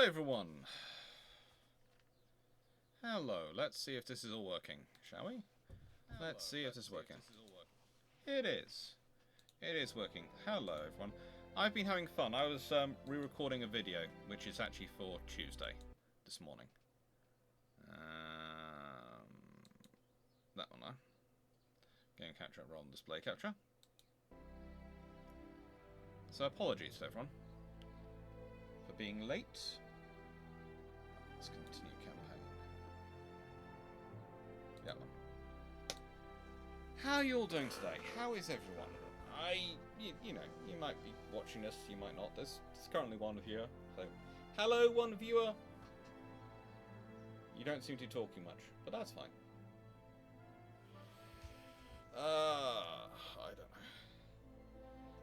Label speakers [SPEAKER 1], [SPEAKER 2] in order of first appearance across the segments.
[SPEAKER 1] everyone. Hello. Let's see if this is all working, shall we? Let's see if this is working. It is. It is working. Hello, everyone. I've been having fun. I was re-recording a video, which is actually for Tuesday, this morning. That one there. Game capture rather than display capture. So apologies to everyone for being late. Let's continue campaign. That one. How are you all doing today? How is everyone? You know, you might be watching this, you might not. There's currently one viewer, so hello, one viewer. You don't seem to be talking much, but that's fine. I don't know.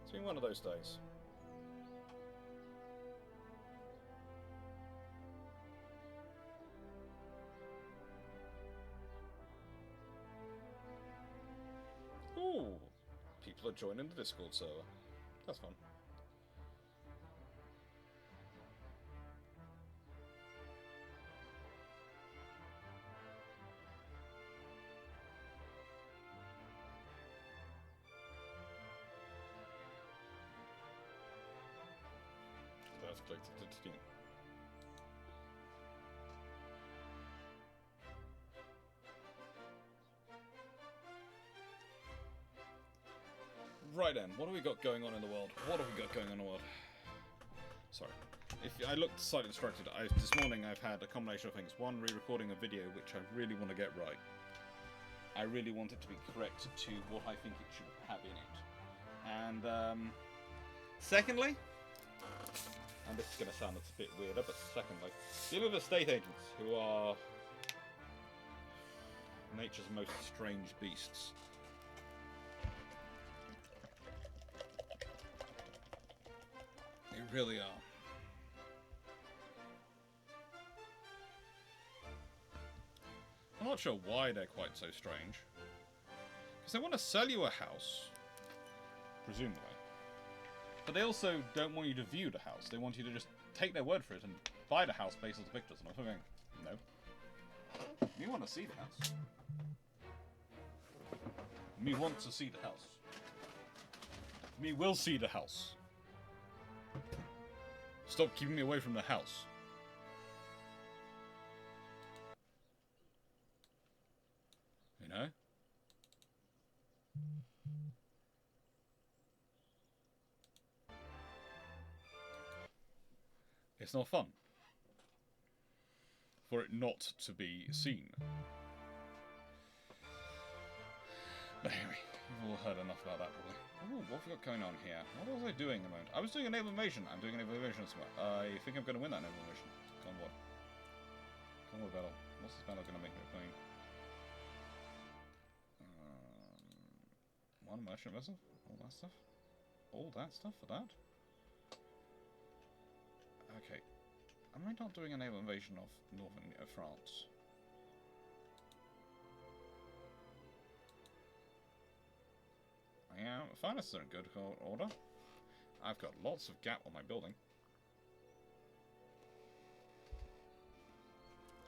[SPEAKER 1] It's been one of those days. Ooh, people are joining the Discord server. That's fun. That's clicked to continue. Right then, what have we got going on in the world? What have we got going on in the world? Sorry. If I looked slightly distracted, this morning I've had a combination of things. One, re-recording a video which I really want to get right. I really want it to be correct to what I think it should have in it. And, secondly, and this is going to sound a bit weirder, but secondly, dealing with estate agents who are nature's most strange beasts. They really are. I'm not sure why they're quite so strange. Because they want to sell you a house, presumably. But they also don't want you to view the house. They want you to just take their word for it and buy the house based on the pictures. And I'm going, no. Me want to see the house. Me want to see the house. Me will see the house. Stop keeping me away from the house. You know? It's not fun for it not to be seen. But anyway, you've all heard enough about that probably. Ooh, what have we got going on here? What was I doing at the moment? I was doing a naval invasion. I'm doing a naval invasion somewhere. I think I'm going to win that naval invasion. Convoy. Convoy battle. What's this battle going to make me playing? One merchant vessel? All that stuff? All that stuff for that? Okay. Am I not doing a naval invasion of northern France? Yeah, finances are in good order. I've got lots of gap on my building.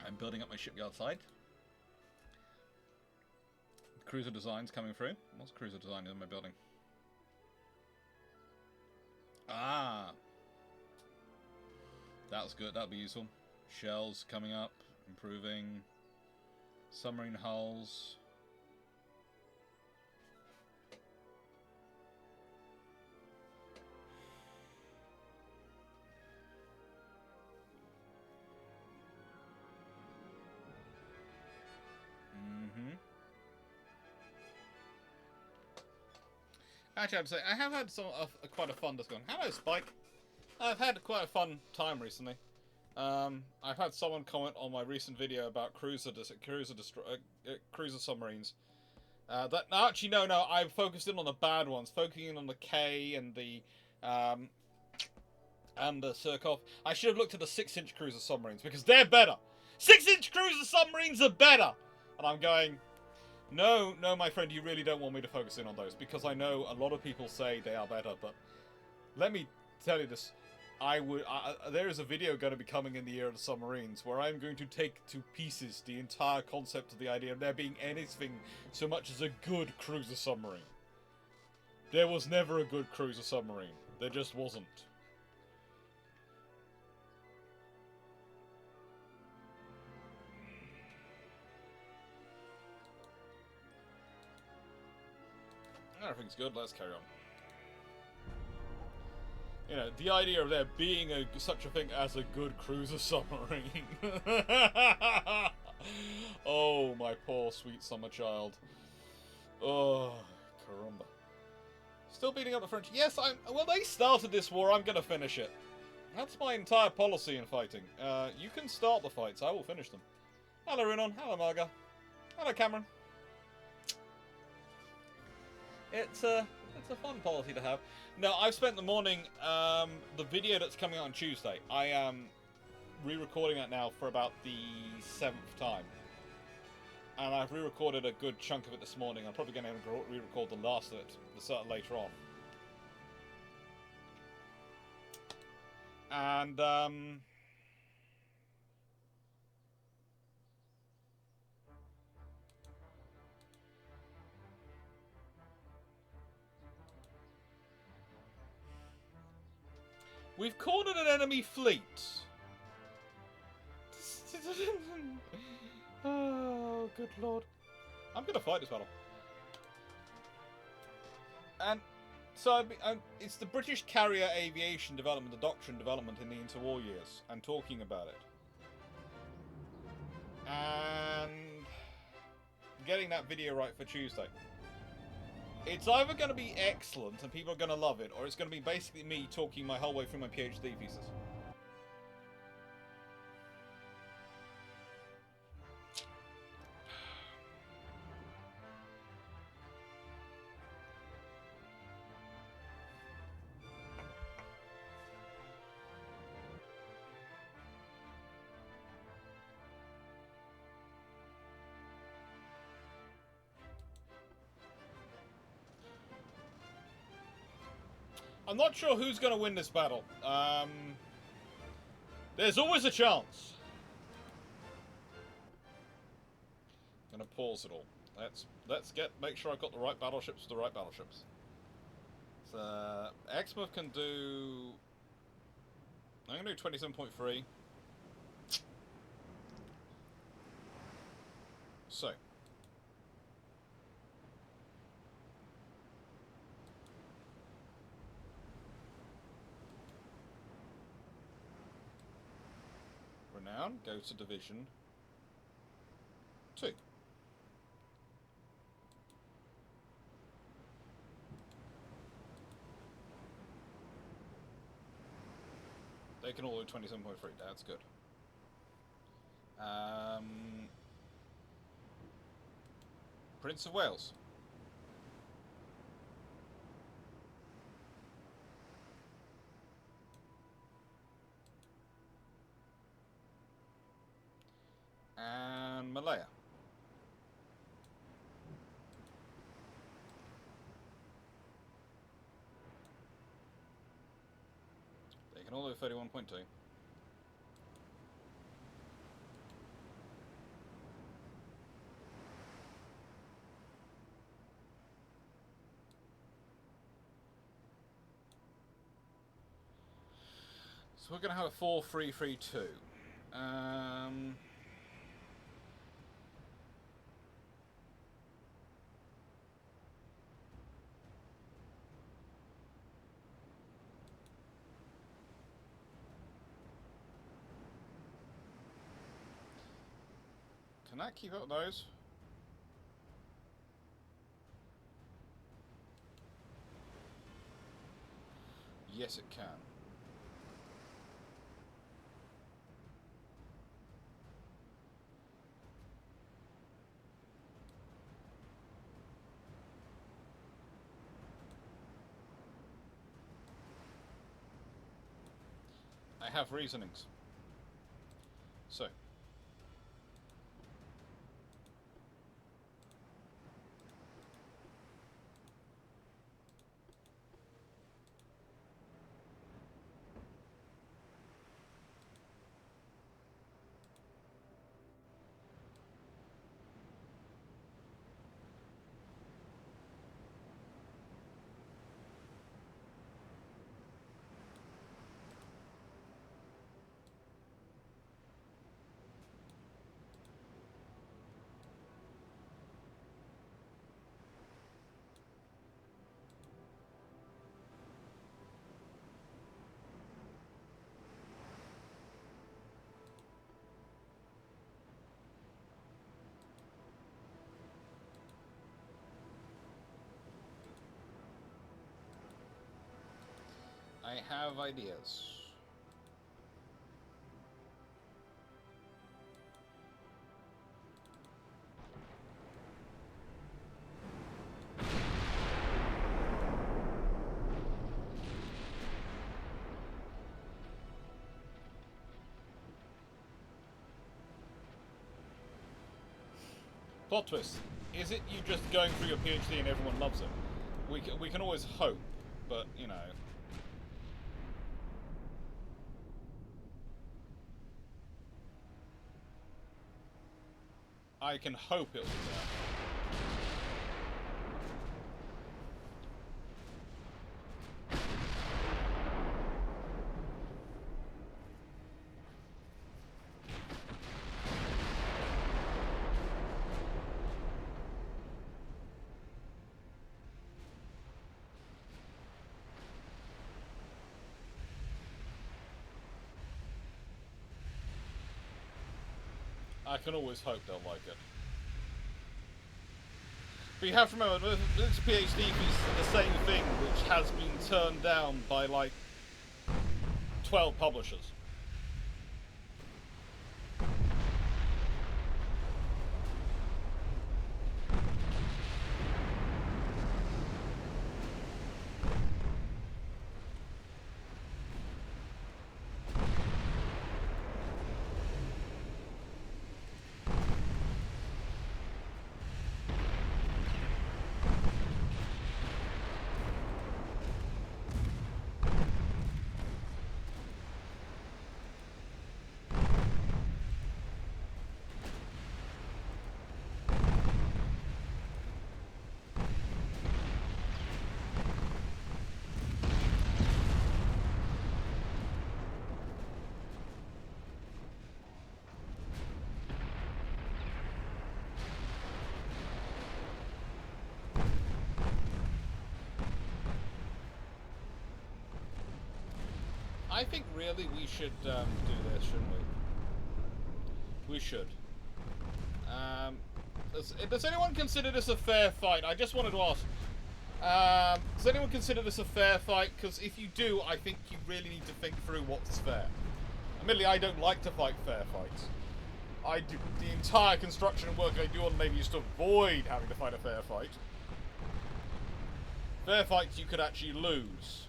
[SPEAKER 1] I'm building up my shipyard side. Cruiser designs coming through. What's cruiser design in my building? Ah! That's good, that'll be useful. Shells coming up, improving. Submarine hulls. Actually, I have to say, I have had quite a fun discussion. Hello, Spike. I've had quite a fun time recently. I've had someone comment on my recent video about cruiser submarines. Actually, no, I focused in on the bad ones, focusing in on the K and the Surkov. I should have looked at the 6-inch cruiser submarines because they're better. 6-inch cruiser submarines are better, and I'm going. No, my friend, you really don't want me to focus in on those, because I know a lot of people say they are better, but let me tell you this. there is a video going to be coming in the Year of the Submarines where I'm going to take to pieces the entire concept of the idea of there being anything so much as a good cruiser submarine. There was never a good cruiser submarine. There just wasn't. Everything's good, let's carry on. You know, the idea of there being such a thing as a good cruiser submarine. Oh, my poor sweet summer child. Oh, caramba. Still beating up the French. Yes, well, they started this war, I'm gonna finish it. That's my entire policy in fighting. You can start the fights, I will finish them. Hello, Rinon. Hello, Marga. Hello, Cameron. It's a fun policy to have. No, I've spent the morning, the video that's coming out on Tuesday, I am re-recording it now for about the 7th time. And I've re-recorded a good chunk of it this morning. I'm probably going to re-record the last of it later on. And, we've cornered an enemy fleet. Oh, good lord. I'm going to fight this battle. And so it's the British carrier aviation development, the doctrine development in the interwar years. I'm talking about it. And getting that video right for Tuesday. It's either going to be excellent and people are going to love it, or it's going to be basically me talking my whole way through my PhD thesis. I'm not sure who's going to win this battle. There's always a chance. I'm going to pause it all. Let's make sure I've got the right battleships. So Exmouth can do. I'm going to do 27.3. So. Renown, go to Division 2. They can all do 27.3, that's good. Prince of Wales. And Malaya. They can all do 31.2. So we're going to have a 4-3-3-2. Can that keep up with those? Yes, it can. I have reasonings. So. have ideas. Plot twist. Is it you just going through your PhD and everyone loves it? We can always hope, but, you know... I can hope it'll be there. I can always hope they'll like it. But you have to remember, this PhD is the same thing which has been turned down by, like, 12 publishers. I think really we should do this, shouldn't we? We should. Does anyone consider this a fair fight? I just wanted to ask. Does anyone consider this a fair fight? Because if you do, I think you really need to think through what's fair. Admittedly, I don't like to fight fair fights. I do the entire construction and work I do on Navy is to avoid having to fight a fair fight. Fair fights you could actually lose.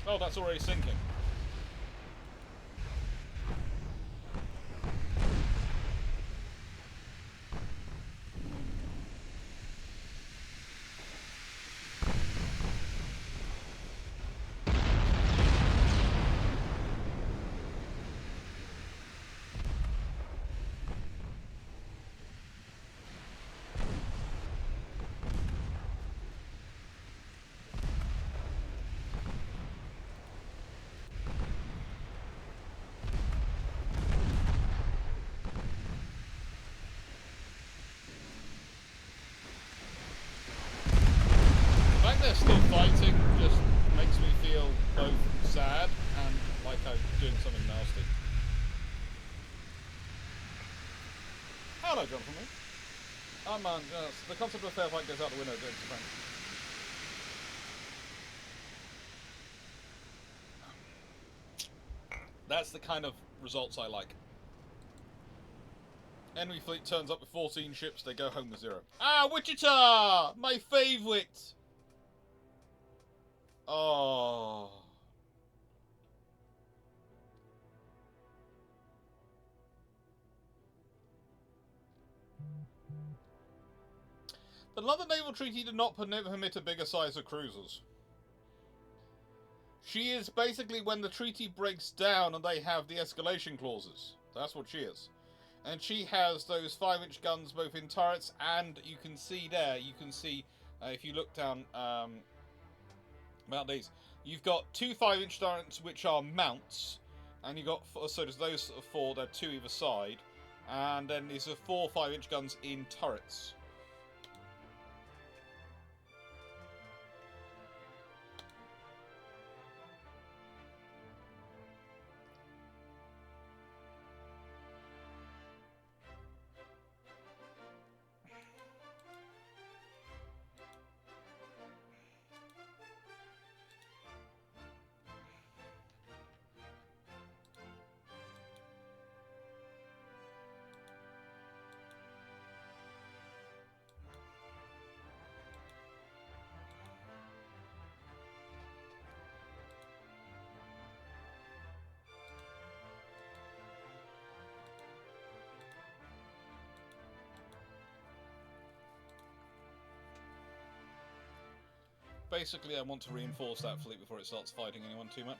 [SPEAKER 1] Oh, that's already sinking. They're still fighting just makes me feel both sad and like I'm doing something nasty. Hello, John, from me. Oh man, the concept of a fair fight goes out the window, don't you, friend? That's the kind of results I like. Enemy fleet turns up with 14 ships, they go home with 0. Ah, Wichita! My favourite! Oh. The London Naval Treaty did not permit a bigger size of cruisers. She is basically when the treaty breaks down and they have the escalation clauses. That's what she is. And she has those 5-inch guns both in turrets and you can see there, if you look down about these, you've got 2 5-inch turrets which are mounts, And you got so there's those 4. There are 2 either side, and then these are 4 5-inch guns in turrets. Basically, I want to reinforce that fleet before it starts fighting anyone too much.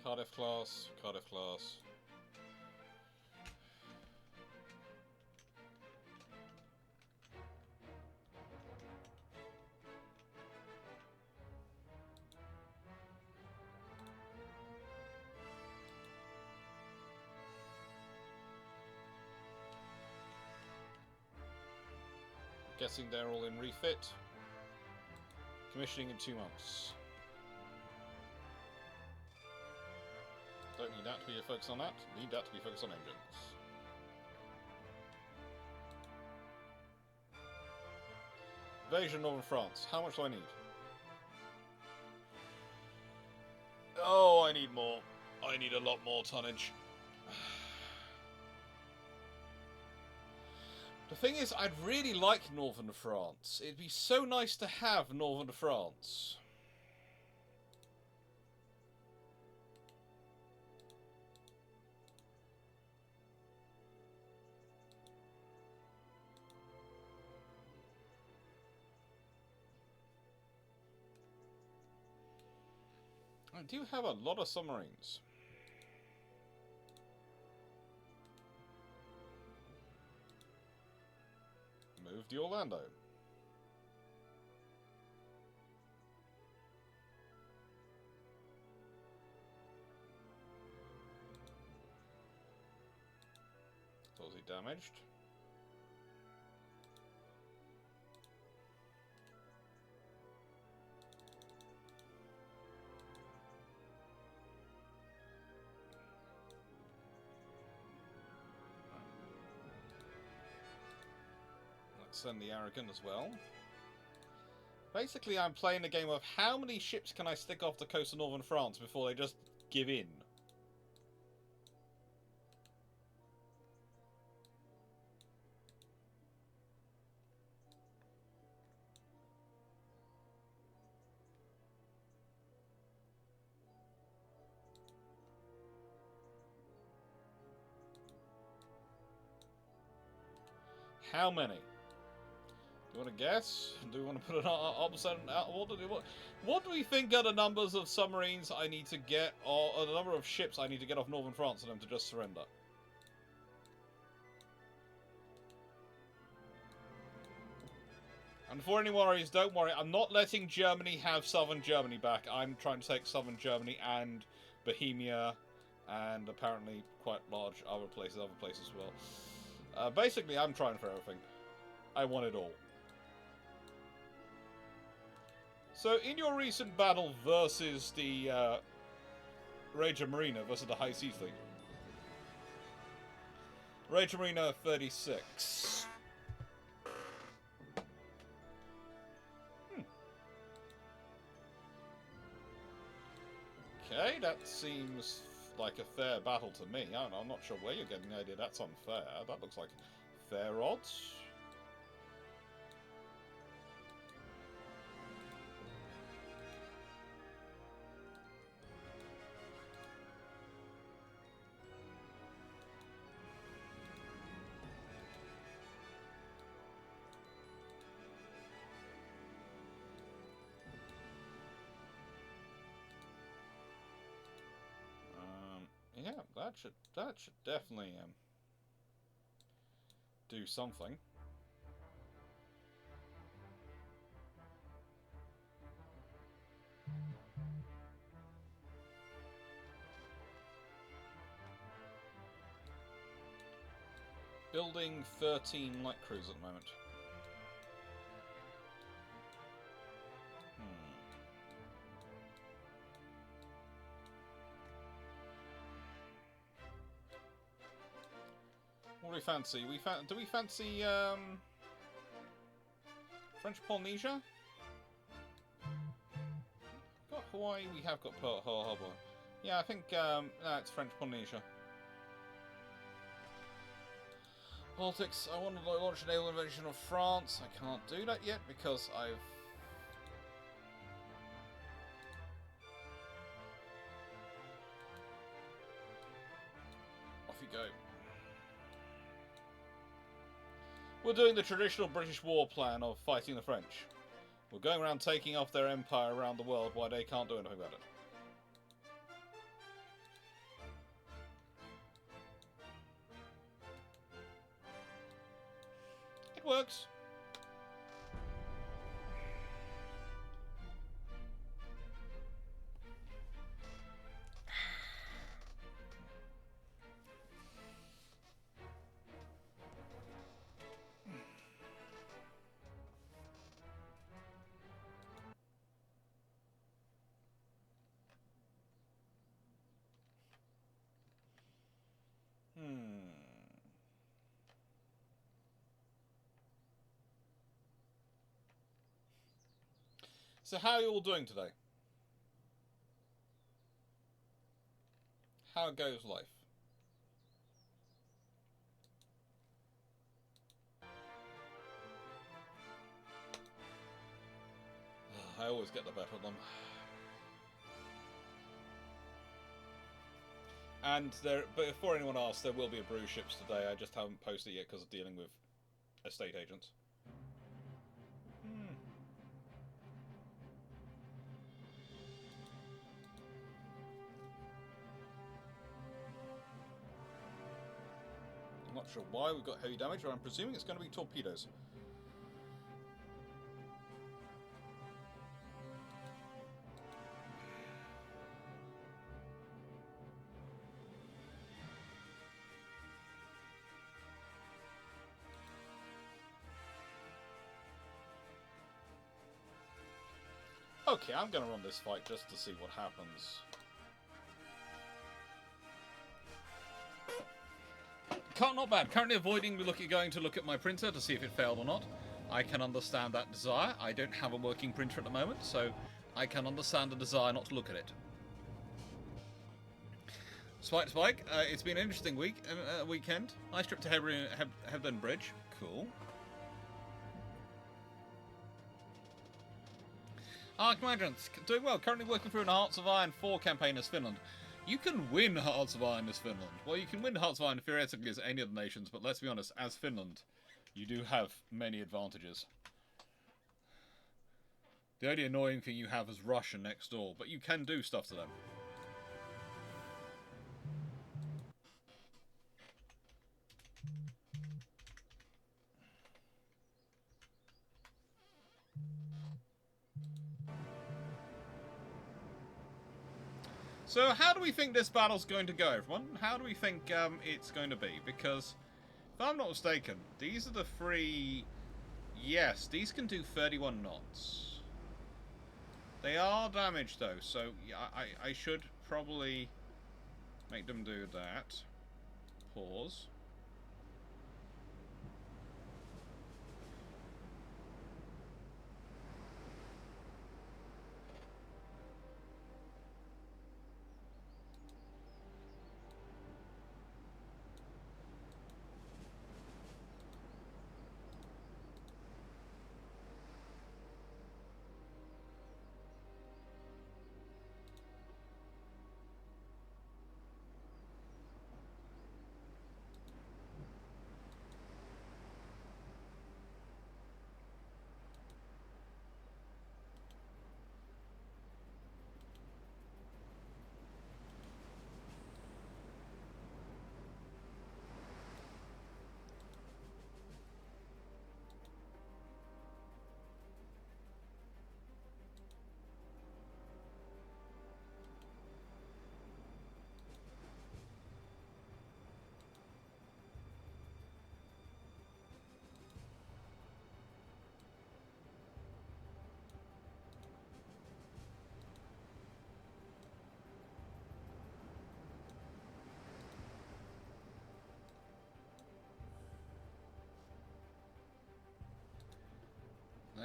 [SPEAKER 1] Cardiff class, Cardiff class. Guessing they're all in refit. Commissioning in 2 months. Don't need that to be focused on that. Need that to be focused on engines. Invasion of Northern France. How much do I need? Oh, I need more. I need a lot more tonnage. The thing is, I'd really like Northern France. It'd be so nice to have Northern France. I do have a lot of submarines. Move the Orlando. Totally damaged. Send the Aragon as well. Basically, I'm playing a game of how many ships can I stick off the coast of Northern France before they just give in. How many? Do you want to guess? Do we want to put an opposite out? What do we think are the numbers of submarines I need to get, or the number of ships I need to get off Northern France for them to just surrender? And for any worries, don't worry, I'm not letting Germany have southern Germany back. I'm trying to take southern Germany and Bohemia, and apparently quite large other places as well. Basically, I'm trying for everything. I want it all. So, in your recent battle versus the Regia Marina versus the High Sea Fleet, Regia Marina 36. Okay, that seems like a fair battle to me. I'm not sure where you're getting the idea that's unfair. That looks like fair odds. Yeah, that should definitely do something. Building 13 light crews at the moment. What do we fancy? Do we fancy French Polynesia? Got Hawaii. We have got Pearl Harbor. Yeah, I think it's French Polynesia. Politics. I want to launch a naval invasion of France. I can't do that yet because I've... Off you go. We're doing the traditional British war plan of fighting the French. We're going around taking off their empire around the world while they can't do anything about it. It works. So how are you all doing today? How goes life? I always get the better of them. And but before anyone asks, there will be a brew ships today. I just haven't posted it yet because of dealing with estate agents. I'm not sure why we've got heavy damage, but I'm presuming it's going to be torpedoes. Okay, I'm going to run this fight just to see what happens. Not bad. Currently avoiding going to look at my printer to see if it failed or not. I can understand that desire. I don't have a working printer at the moment, so I can understand the desire not to look at it. Spike, it's been an interesting weekend. Nice trip to Hebden Bridge. Cool. Archmagians, doing well. Currently working through an Hearts of Iron 4 campaign as Finland. You can win Hearts of Iron as Finland. Well, you can win Hearts of Iron theoretically as any other nations, but let's be honest, as Finland, you do have many advantages. The only annoying thing you have is Russia next door, but you can do stuff to them. So how do we think this battle's going to go, everyone? How do we think it's going to be? Because, if I'm not mistaken, these are the three... Yes, these can do 31 knots. They are damaged, though, so yeah, I should probably make them do that. Pause.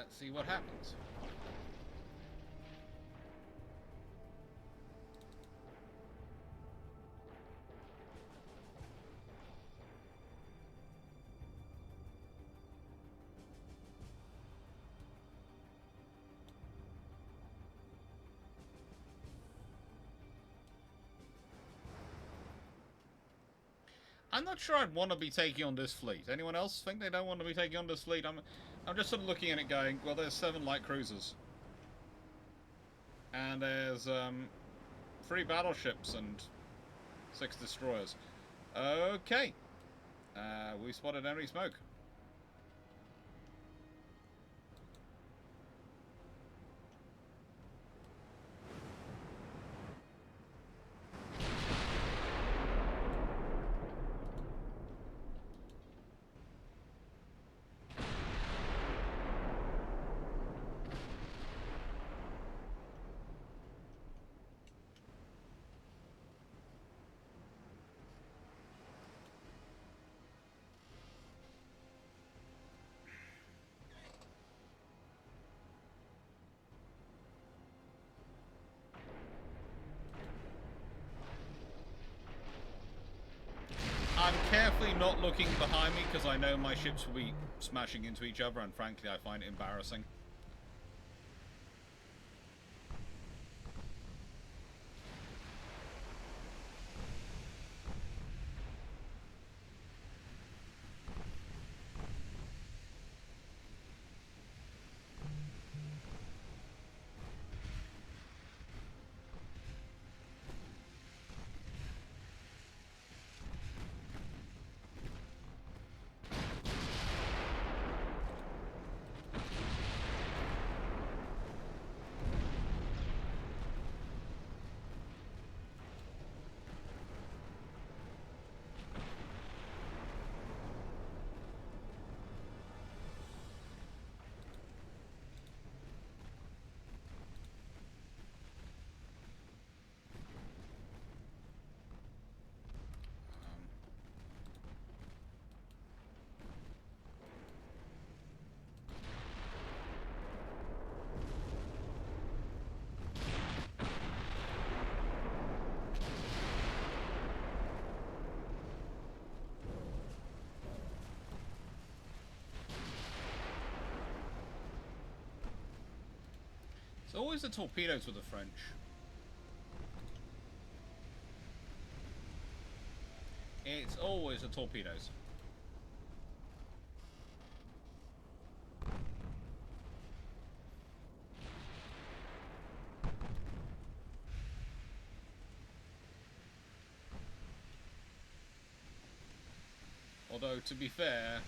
[SPEAKER 1] Let's see what happens. I'm not sure I'd want to be taking on this fleet. Anyone else think they don't want to be taking on this fleet? I'm just sort of looking at it going, well, there's 7 light cruisers. And there's 3 battleships and 6 destroyers. Okay. We spotted enemy smoke. I'm carefully not looking behind me because I know my ships will be smashing into each other, and frankly I find it embarrassing. It's always the torpedoes with the French. It's always the torpedoes. Although, to be fair,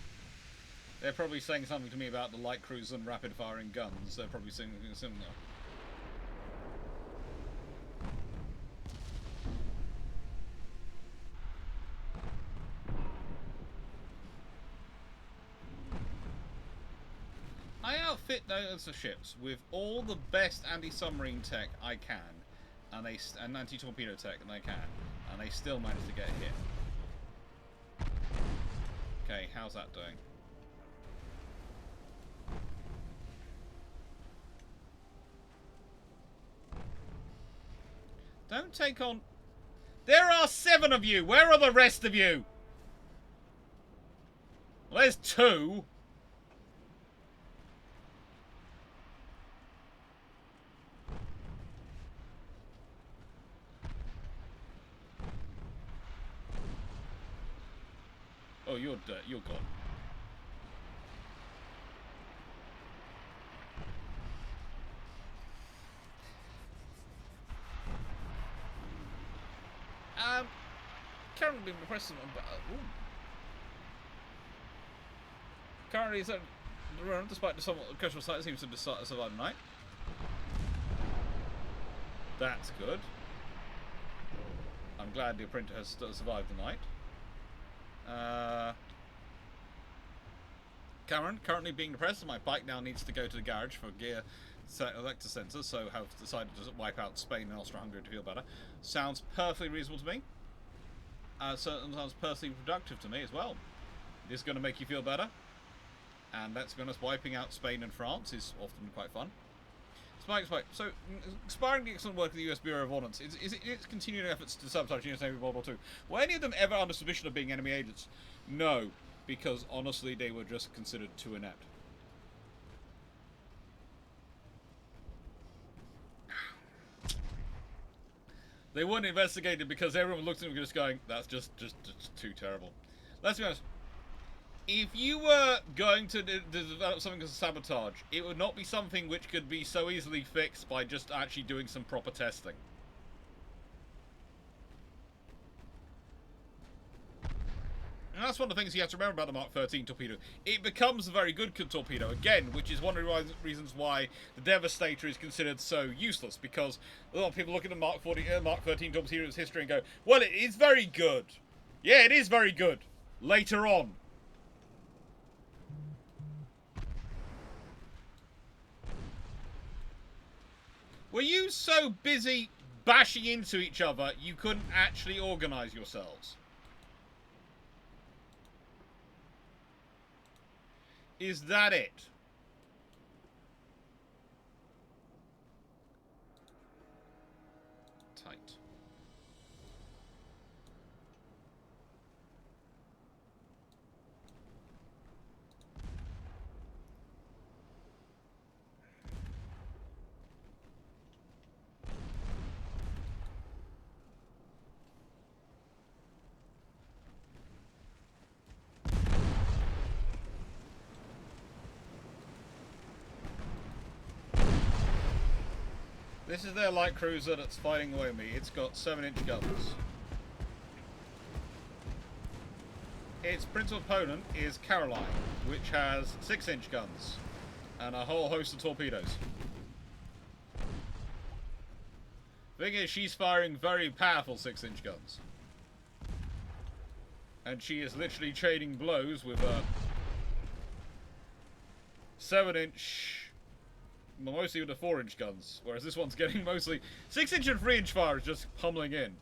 [SPEAKER 1] they're probably saying something to me about the light cruiser and rapid-firing guns. They're probably saying something similar. I outfit those ships with all the best anti-submarine tech I can, and anti-torpedo tech that I can, and they still manage to get hit. Okay, how's that doing? Don't take on... There are 7 of you! Where are the rest of you? Well, there's 2. Oh, you're dead. You're gone. Currently being depressed about... Currently, despite the somewhat occasional sight, seems to survive the night. That's good. I'm glad the printer has survived the night. Currently being depressed, my bike now needs to go to the garage for gear elector sensors, so have decided to wipe out Spain and Austria-Hungary to feel better. Sounds perfectly reasonable to me. Certainly sounds personally productive to me as well. This is going to make you feel better. And let's be honest, wiping out Spain and France is often quite fun. Spike. So, inspiring the excellent work of the US Bureau of Ordnance is its continuing efforts to sabotage US Navy World War II. Were any of them ever under suspicion of being enemy agents? No, because honestly, they were just considered too inept. They weren't investigated because everyone looked at them just going, that's just too terrible. Let's be honest. If you were going to develop something as a sabotage, it would not be something which could be so easily fixed by just actually doing some proper testing. And that's one of the things you have to remember about the Mark 13 torpedo. It becomes a very good torpedo, again, which is one of the reasons why the Devastator is considered so useless, because a lot of people look at the Mark 13 torpedo's history and go, well, it is very good. Yeah, it is very good. Later on. Were you so busy bashing into each other you couldn't actually organise yourselves? Is that it? Tight. This is their light cruiser that's fighting away me. It's got 7-inch guns. Its principal opponent is Caroline, which has 6-inch guns and a whole host of torpedoes. Thing is, she's firing very powerful 6-inch guns. And she is literally trading blows with a 7-inch... mostly with the 4-inch guns, whereas this one's getting mostly 6-inch and 3-inch fire is just pummeling in.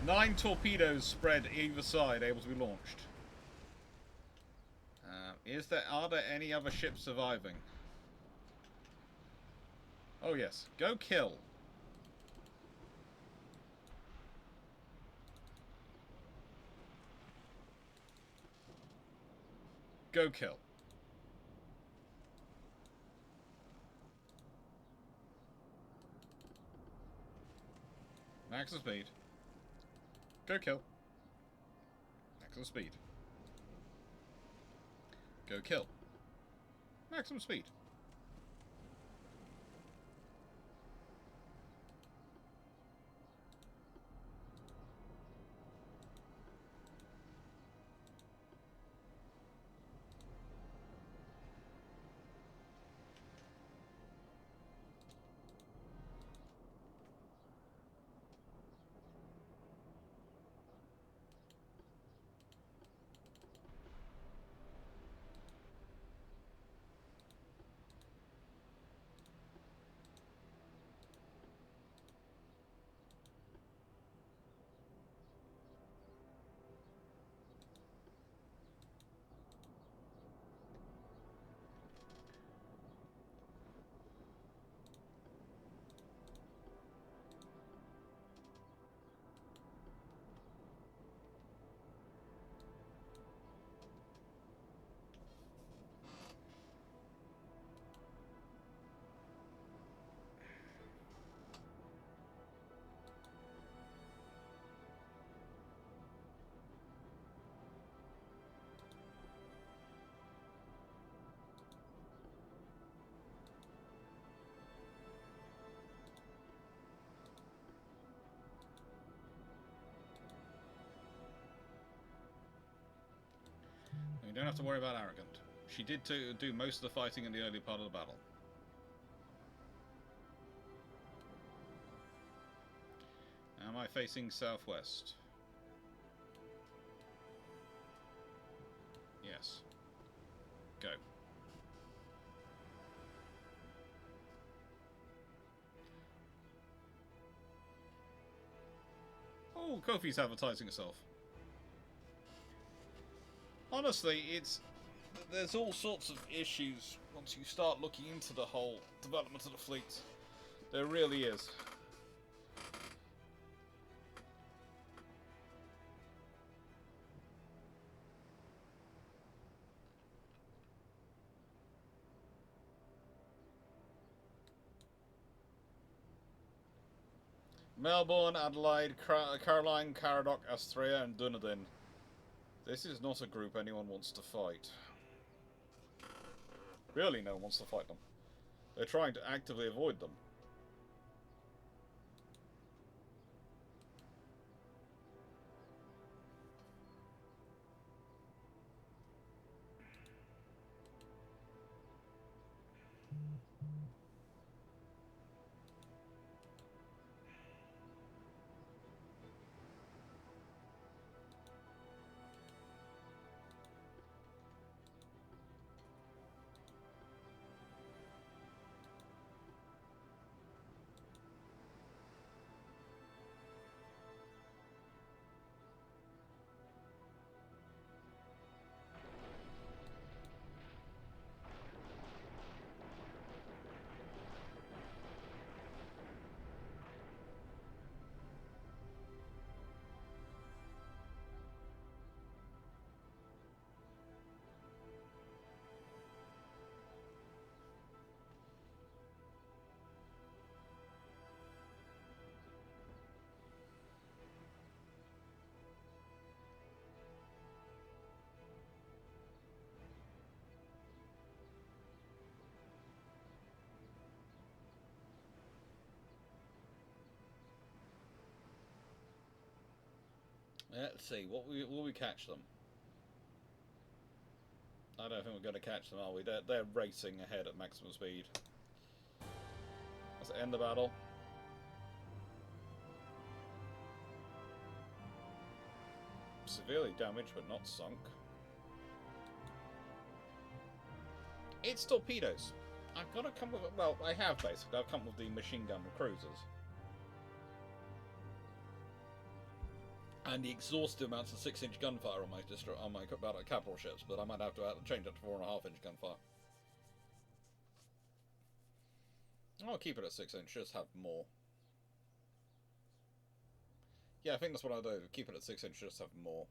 [SPEAKER 1] Nine torpedoes spread either side, able to be launched. Are there any other ships surviving? Oh yes, go kill. Go kill. Maximum speed. Go kill. Maximum speed. Go kill. Maximum speed. You don't have to worry about Arrogant. She did do most of the fighting in the early part of the battle. Am I facing southwest? Yes. Oh, Kofi's advertising itself. Honestly, there's all sorts of issues once you start looking into the whole development of the fleet. There really is. Melbourne, Adelaide, Caroline, Caradoc, Astrea, and Dunedin. This is not a group anyone wants to fight. Really, no one wants to fight them. They're trying to actively avoid them. Let's see, will we catch them? I don't think we're going to catch them, are we? They're racing ahead at maximum speed. Let's end the battle. Severely damaged, but not sunk. It's torpedoes. I've got to come with... Well, I have basically. I've come with the machine gun cruisers. And the exhaustive amounts of 6-inch gunfire on my capital ships, but I might have to change it to 4.5-inch gunfire. I'll keep it at 6-inch, just have more. Yeah, I think that's what I'll do. Keep it at 6-inch, just have more.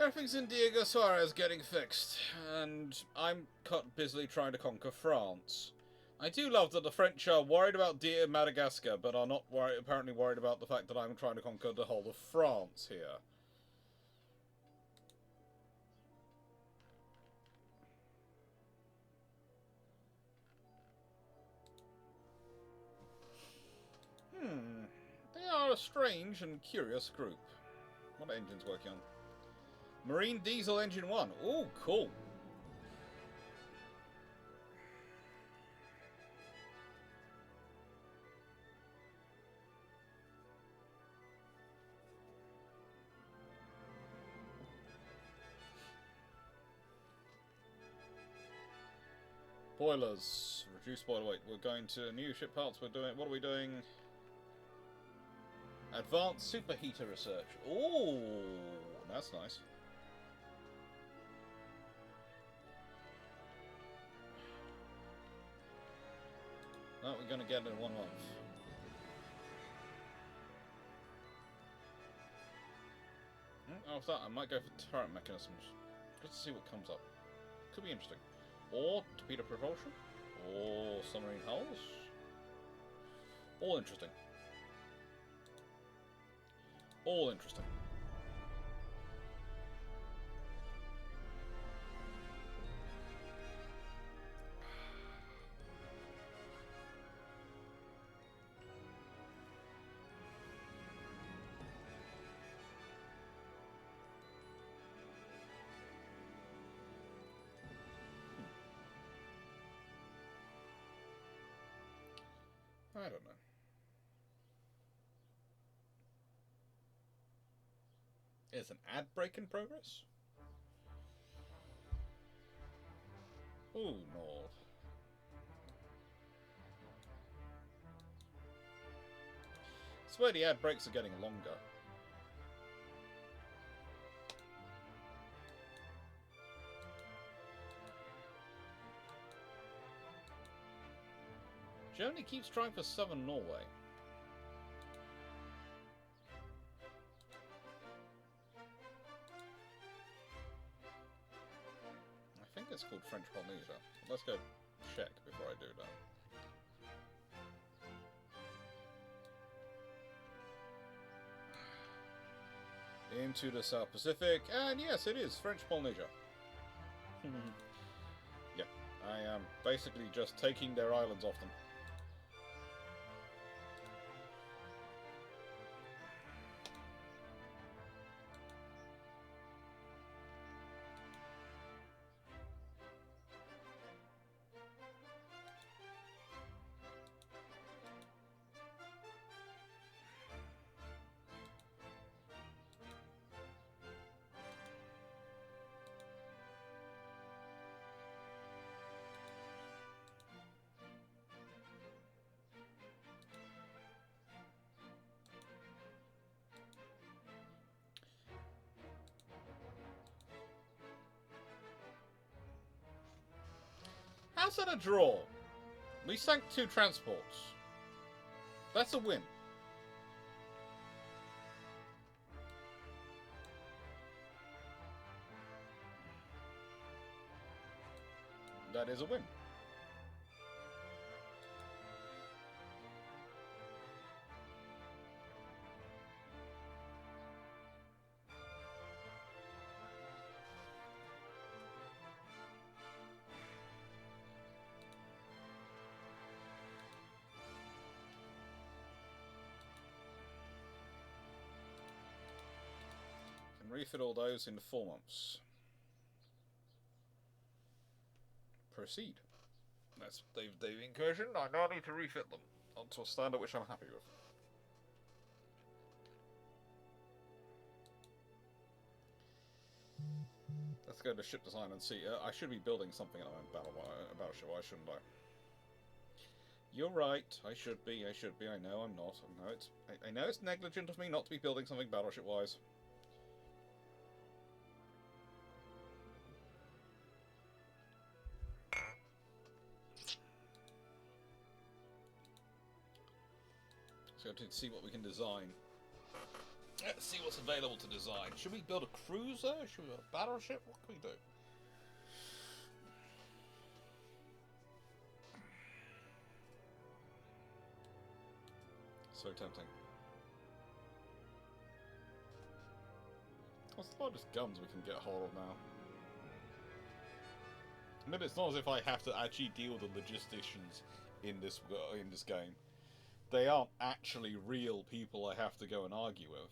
[SPEAKER 1] Everything's in Diego Suarez getting fixed, and I'm busily trying to conquer France. I do love that the French are worried about Madagascar, but are not apparently worried about the fact that I'm trying to conquer the whole of France here. They are a strange and curious group. What engine's working on? Marine Diesel Engine 1. Oh, cool. Boilers. Reduce boiler weight. We're going to new ship parts. What are we doing? Advanced superheater research. Oh, that's nice. No, we're going to get in 1 month. After that, I might go for turret mechanisms, just to see what comes up. Could be interesting. Or torpedo propulsion, or submarine hulls. All interesting. All interesting. I don't know. Is an ad break in progress? Oh no. I swear the ad breaks are getting longer. Germany keeps trying for southern Norway. I think it's called French Polynesia. Let's go check before I do that. Into the South Pacific, and yes, it is French Polynesia. Yeah, I am basically just taking their islands off them. How's that a draw? We sank 2 transports. That's a win. That is a win. Refit all those in 4 months. Proceed. That's they've incursion. I now need to refit them onto a standard which I'm happy with. Let's go to ship design and see. I should be building something in my battleship. Why shouldn't I? You're right. I should be. I know I'm not. I know it's negligent of me not to be building something battleship-wise. So to see what we can design. Let's see what's available to design. Should we build a cruiser? Should we build a battleship? What can we do? So tempting. What's the largest guns we can get hold of now? I mean, it's not as if I have to actually deal with the logisticians in this game. They aren't actually real people I have to go and argue with.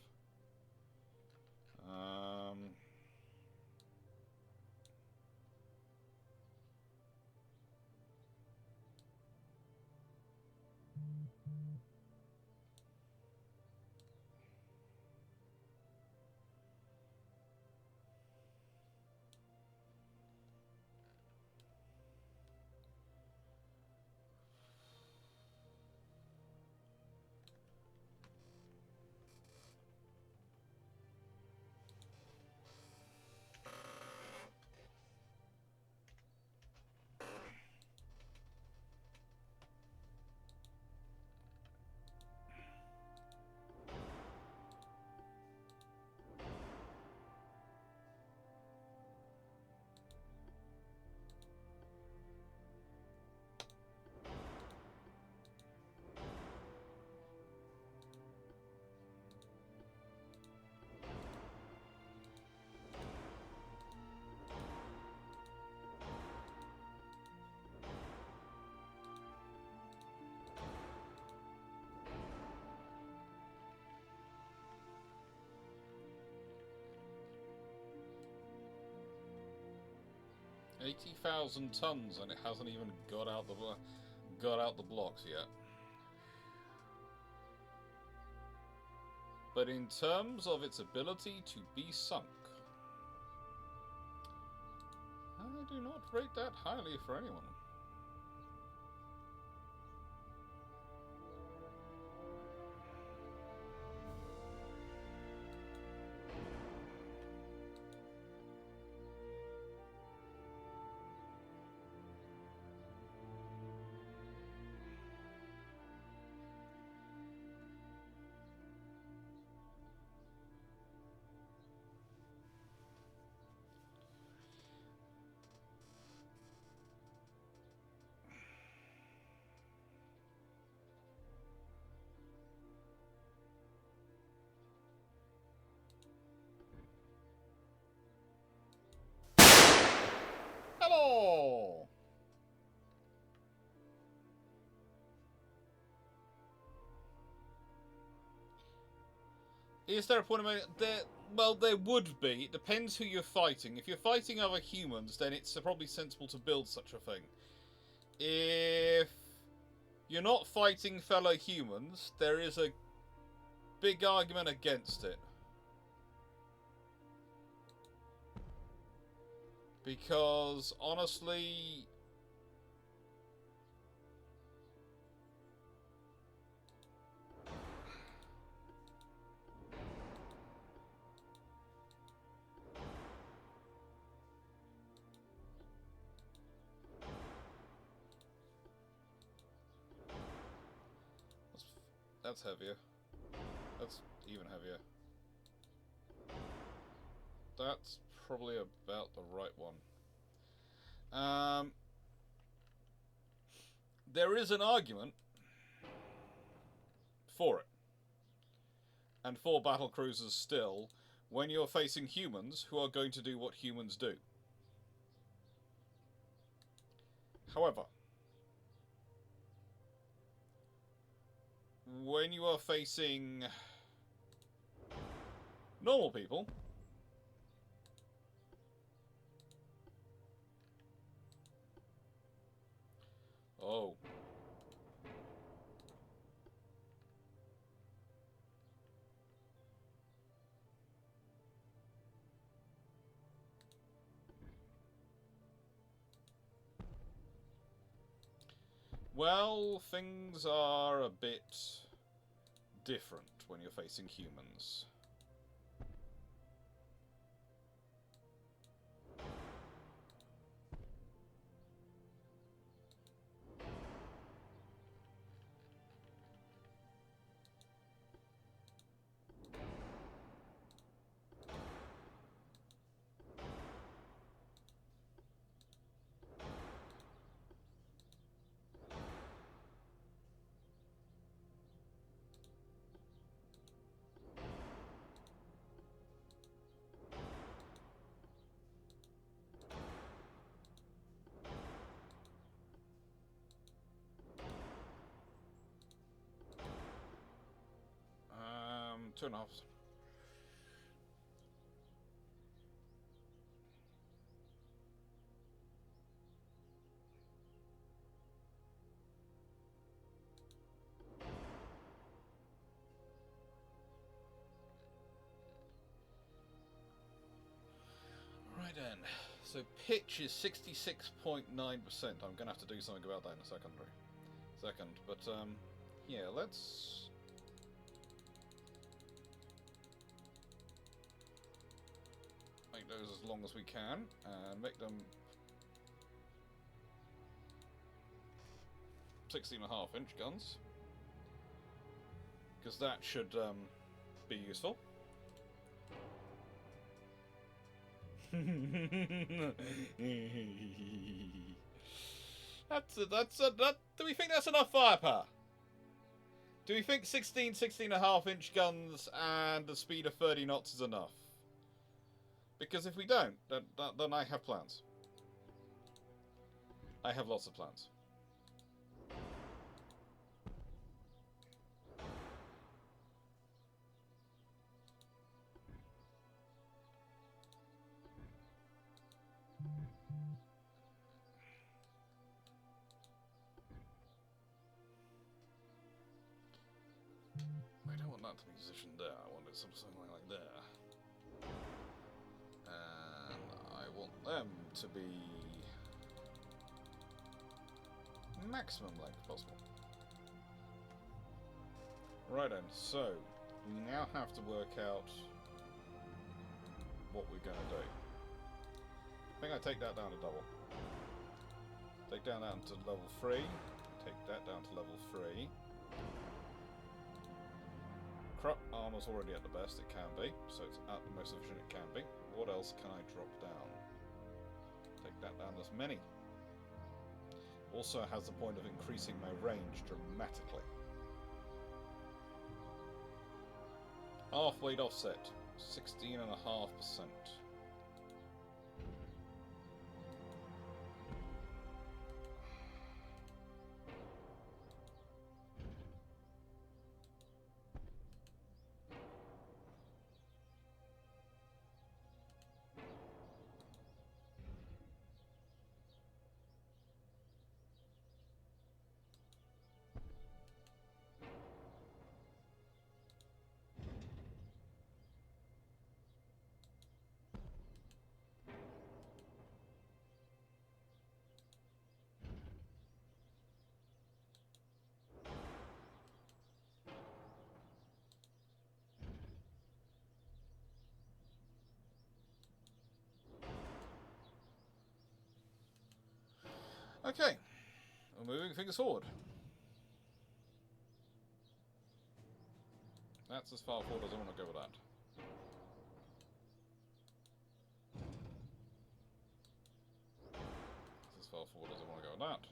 [SPEAKER 1] 80,000 tons, and it hasn't even got out the blocks yet. But in terms of its ability to be sunk, I do not rate that highly for anyone. Hello! Is there a point of there? Well, there would be. It depends who you're fighting. If you're fighting other humans, then it's probably sensible to build such a thing. If you're not fighting fellow humans, there is a big argument against it. Because, honestly... That's heavier. That's even heavier. That's probably about the right one. There is an argument for it. And for battle cruisers still, when you're facing humans who are going to do what humans do. However, when you are facing normal people, oh. Well, things are a bit different when you're facing humans. Two and a half. Right then. So pitch is 66.9%. I'm gonna have to do something about that in a second. But yeah, let's. Make those as long as we can, and make them 16.5-inch guns, because that should be useful. Do we think that's enough firepower? Do we think 16.5-inch guns and a speed of 30 knots is enough? Because if we don't, then I have plans. I have lots of plans. I don't want that to be positioned there. I want it something like there. And I want them to be maximum length possible. Right then, so we now have to work out what we're going to do. I think I take that down to double. Take down that to level 3. Take that down to level 3. Crop armor's already at the best it can be, so it's at the most efficient it can be. What else can I drop down? Take that down as many. Also has the point of increasing my range dramatically. Half weight offset, 16.5%. Okay, we're moving things forward. That's as far forward as I want to go with that. That's as far forward as I want to go with that.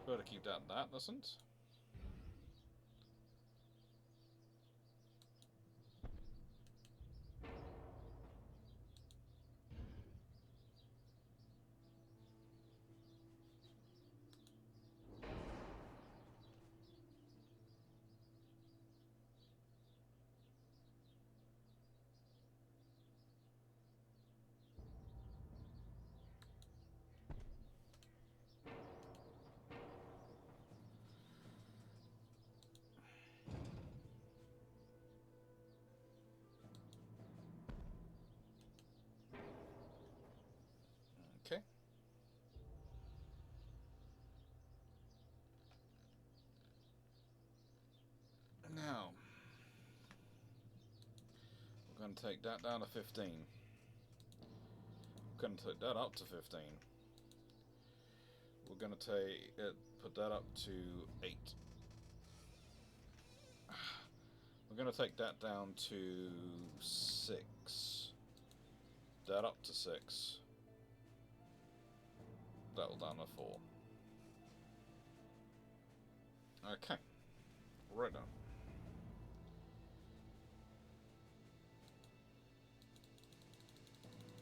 [SPEAKER 1] Better keep that doesn't. Okay. Now, we're going to take that down to 15. We're going to take that up to 15. We're going to take it, put that up to 8. We're going to take that down to 6. That up to 6. That'll down to 4. Okay. Right now.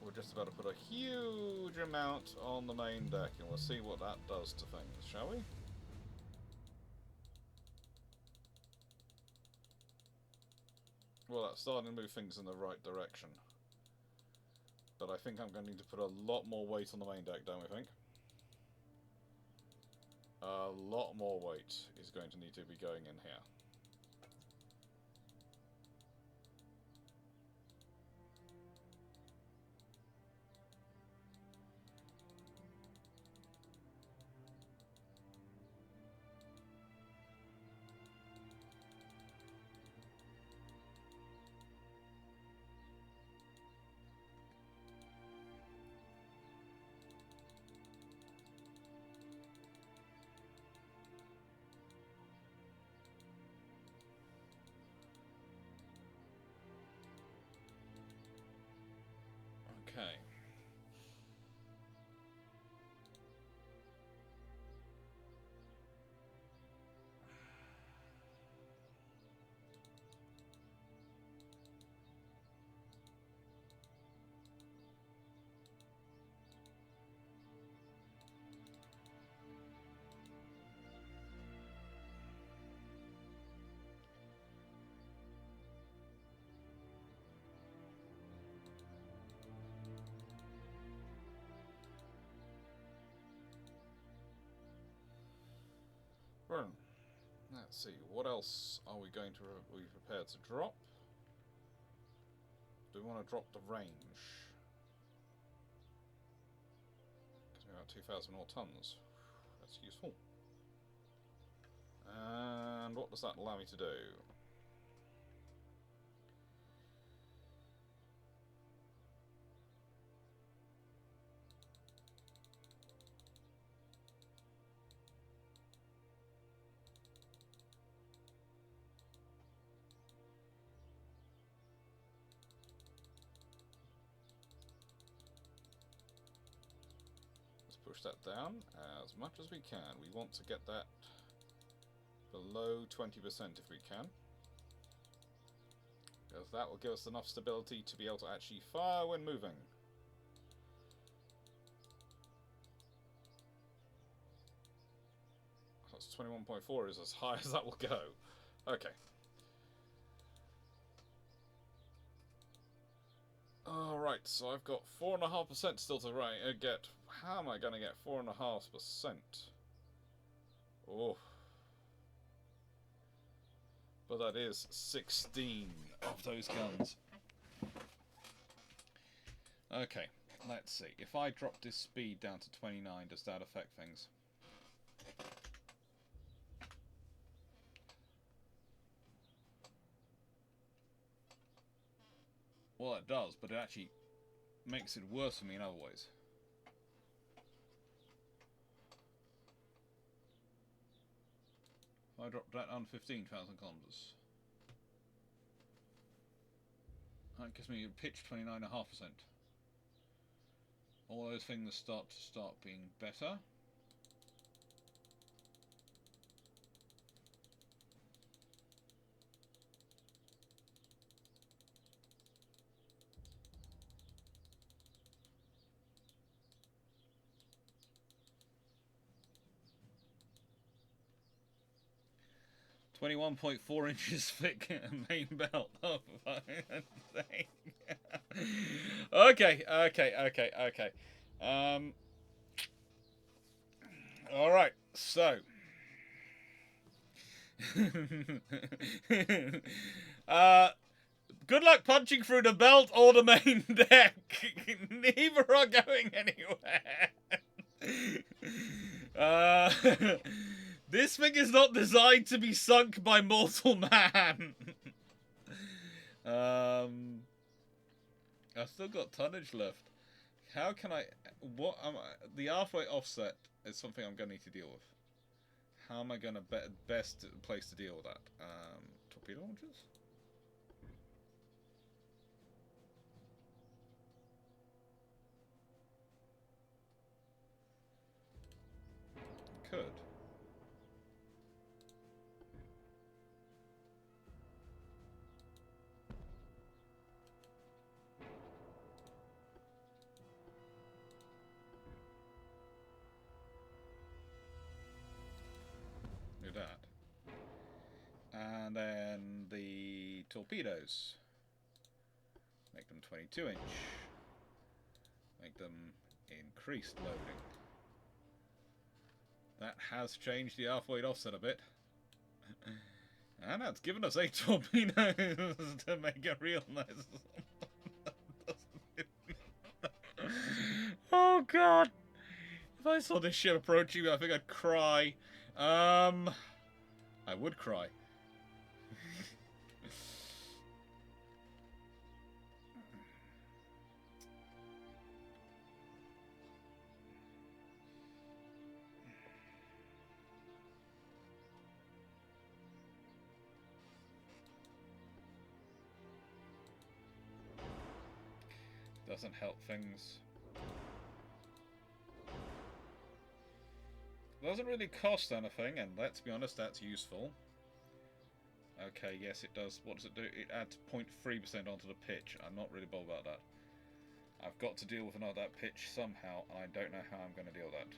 [SPEAKER 1] We're just about to put a huge amount on the main deck, and we'll see what that does to things, shall we? Well, that's starting to move things in the right direction. But I think I'm going to need to put a lot more weight on the main deck, don't we think? A lot more weight is going to need to be going in here. Okay. Let's see, what else are we going to be prepared to drop? Do we want to drop the range? Gives me about 2,000 more tons. That's useful. And what does that allow me to do? Push that down as much as we can. We want to get that below 20% if we can, because that will give us enough stability to be able to actually fire when moving. That's 21.4 is as high as that will go. Okay. Alright, so I've got 4.5% still to get. How am I going to get 4.5%? Oh. But that is 16 of those guns. Okay, let's see. If I drop this speed down to 29, does that affect things? Well, it does, but it actually makes it worse for me in other ways. I dropped that on 15,000 kilometers. That gives me a pitch 29.5%. All those things start being better. .4 inches thick main belt. Oh, okay. All right. So, good luck punching through the belt or the main deck. Neither are going anywhere. This thing is not designed to be sunk by mortal man. I've still got tonnage left. How can I... What am I... The halfway offset is something I'm going to need to deal with. How am I going to best place to deal with that? Torpedo launchers? Could. Do that. And then the torpedoes. Make them 22 inch. Make them increased loading. That has changed the halfway offset a bit. And that's given us 8 torpedoes to make it real nice. Oh god! If I saw this ship approaching me, I think I'd cry. I would cry. Doesn't help things. Doesn't really cost anything, and let's be honest, that's useful. Okay, yes it does. What does it do? It adds 0.3% onto the pitch. I'm not really bothered about that. I've got to deal with that pitch somehow, and I don't know how I'm going to deal with that.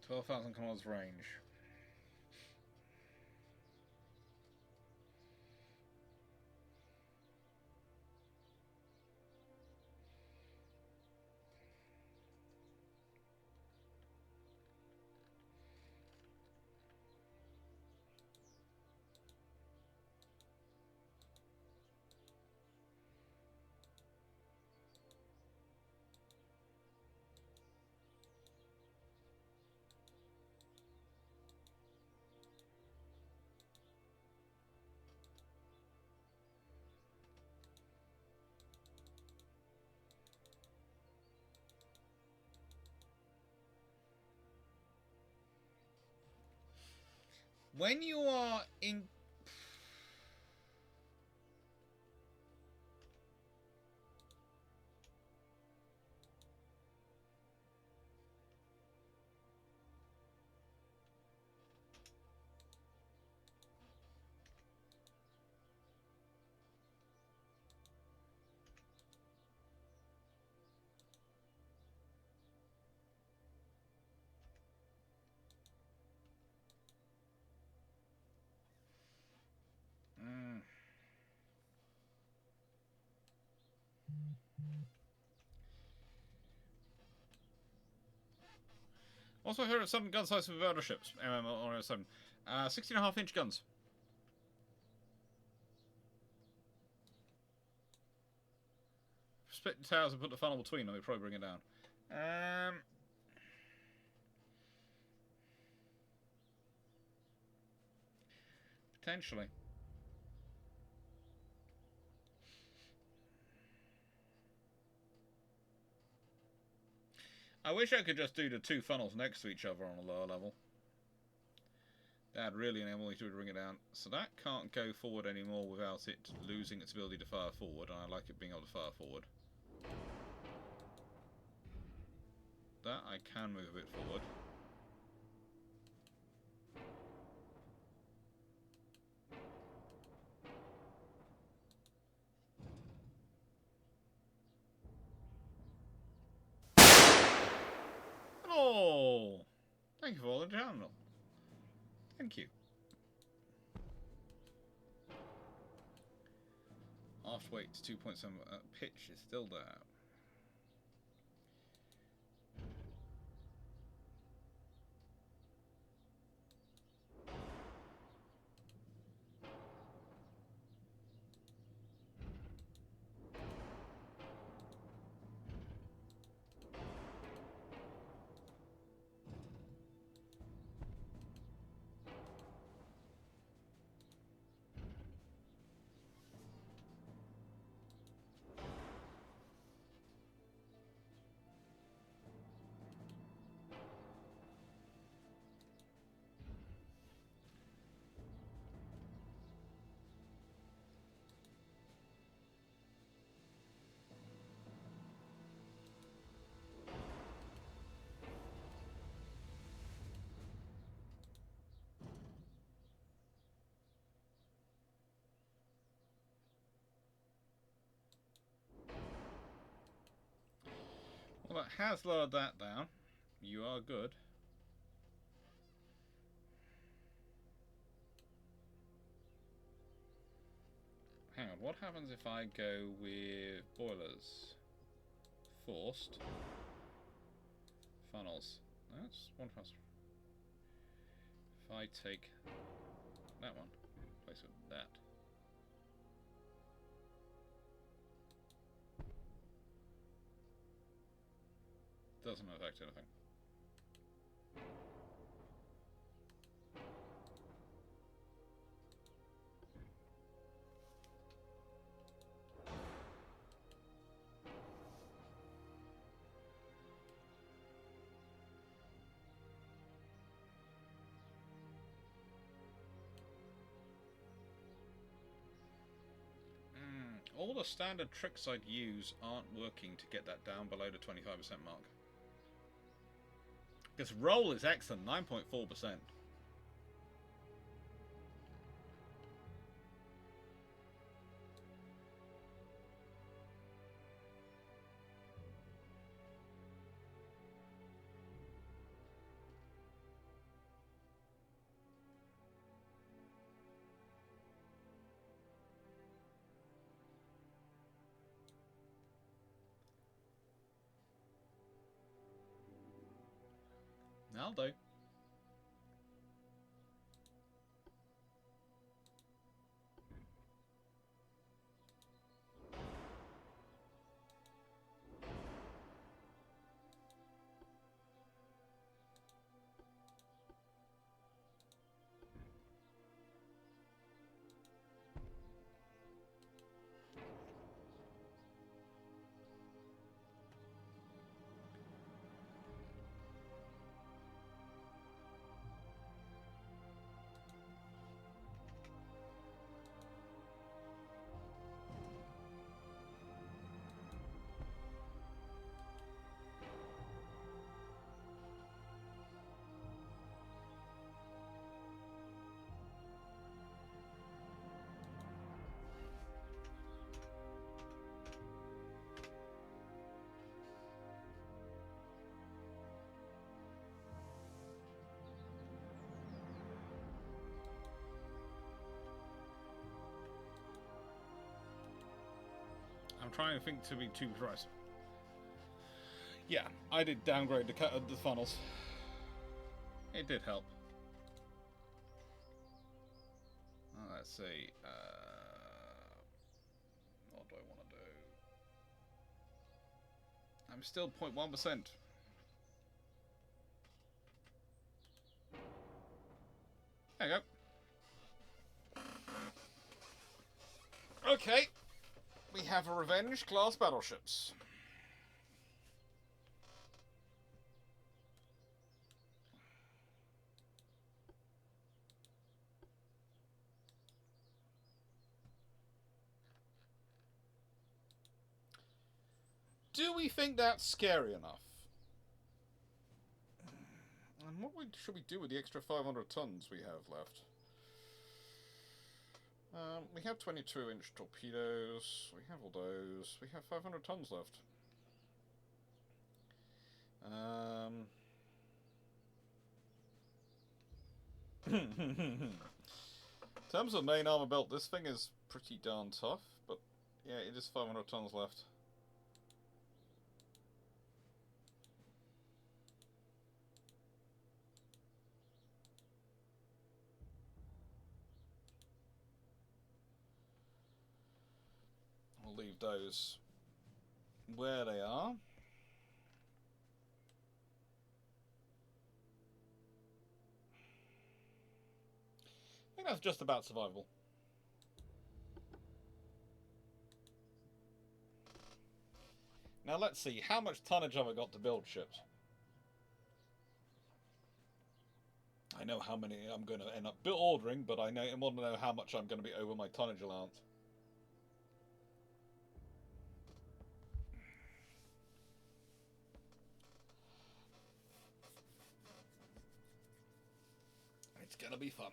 [SPEAKER 1] 12,000 kilometers range. When you are in... What's my favourite Southern gun size for battleships? MMR 7. 16.5-inch guns. Split the towers and put the funnel between them, they probably bring it down. Potentially. I wish I could just do the two funnels next to each other on a lower level. That'd really enable me to bring it down. So that can't go forward anymore without it losing its ability to fire forward, and I like it being able to fire forward. That I can move a bit forward. Oh! Thank you for the channel. Thank you. Aft weight to 2.7. Pitch is still there. Well, it has lowered that down. You are good. Hang on, what happens if I go with boilers? Forced. Funnels. That's one faster. If I take that one, replace it with that. Doesn't affect anything. All the standard tricks I'd use aren't working to get that down below the 25% mark. This roll is excellent, 9.4%. I'll do. I'm trying to think to be too precise. Yeah, I did downgrade the funnels. It did help. Let's see. What do I want to do? I'm still 0.1%. There you go. Okay. We have a Revenge class battleships. Do we think that's scary enough? And what should we do with the extra 500 tons we have left? We have 22-inch torpedoes. We have all those. We have 500 tons left. In terms of main armor belt, this thing is pretty darn tough, but yeah, it is 500 tons left. We'll leave those where they are. I think that's just about survivable. Now let's see, how much tonnage have I got to build ships? I know how many I'm going to end up ordering, but I want to know how much I'm going to be over my tonnage allowance. It's going to be fun.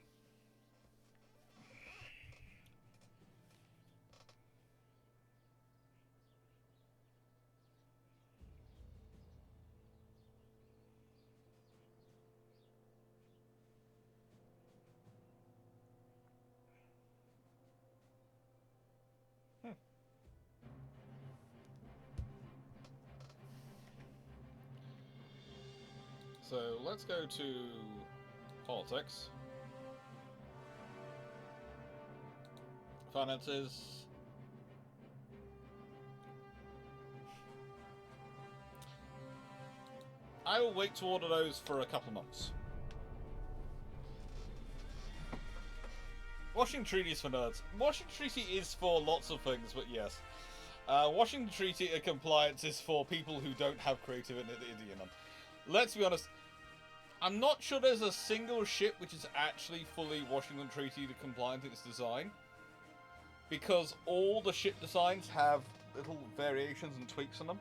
[SPEAKER 1] So let's go to politics, finances, I will wait to order those for a couple of months. Washington Treaty is for nerds. Washington Treaty is for lots of things, but yes. Washington Treaty compliance is for people who don't have creativity in them. Let's be honest, I'm not sure there's a single ship which is actually fully Washington Treaty compliant in its design, because all the ship designs have little variations and tweaks in them.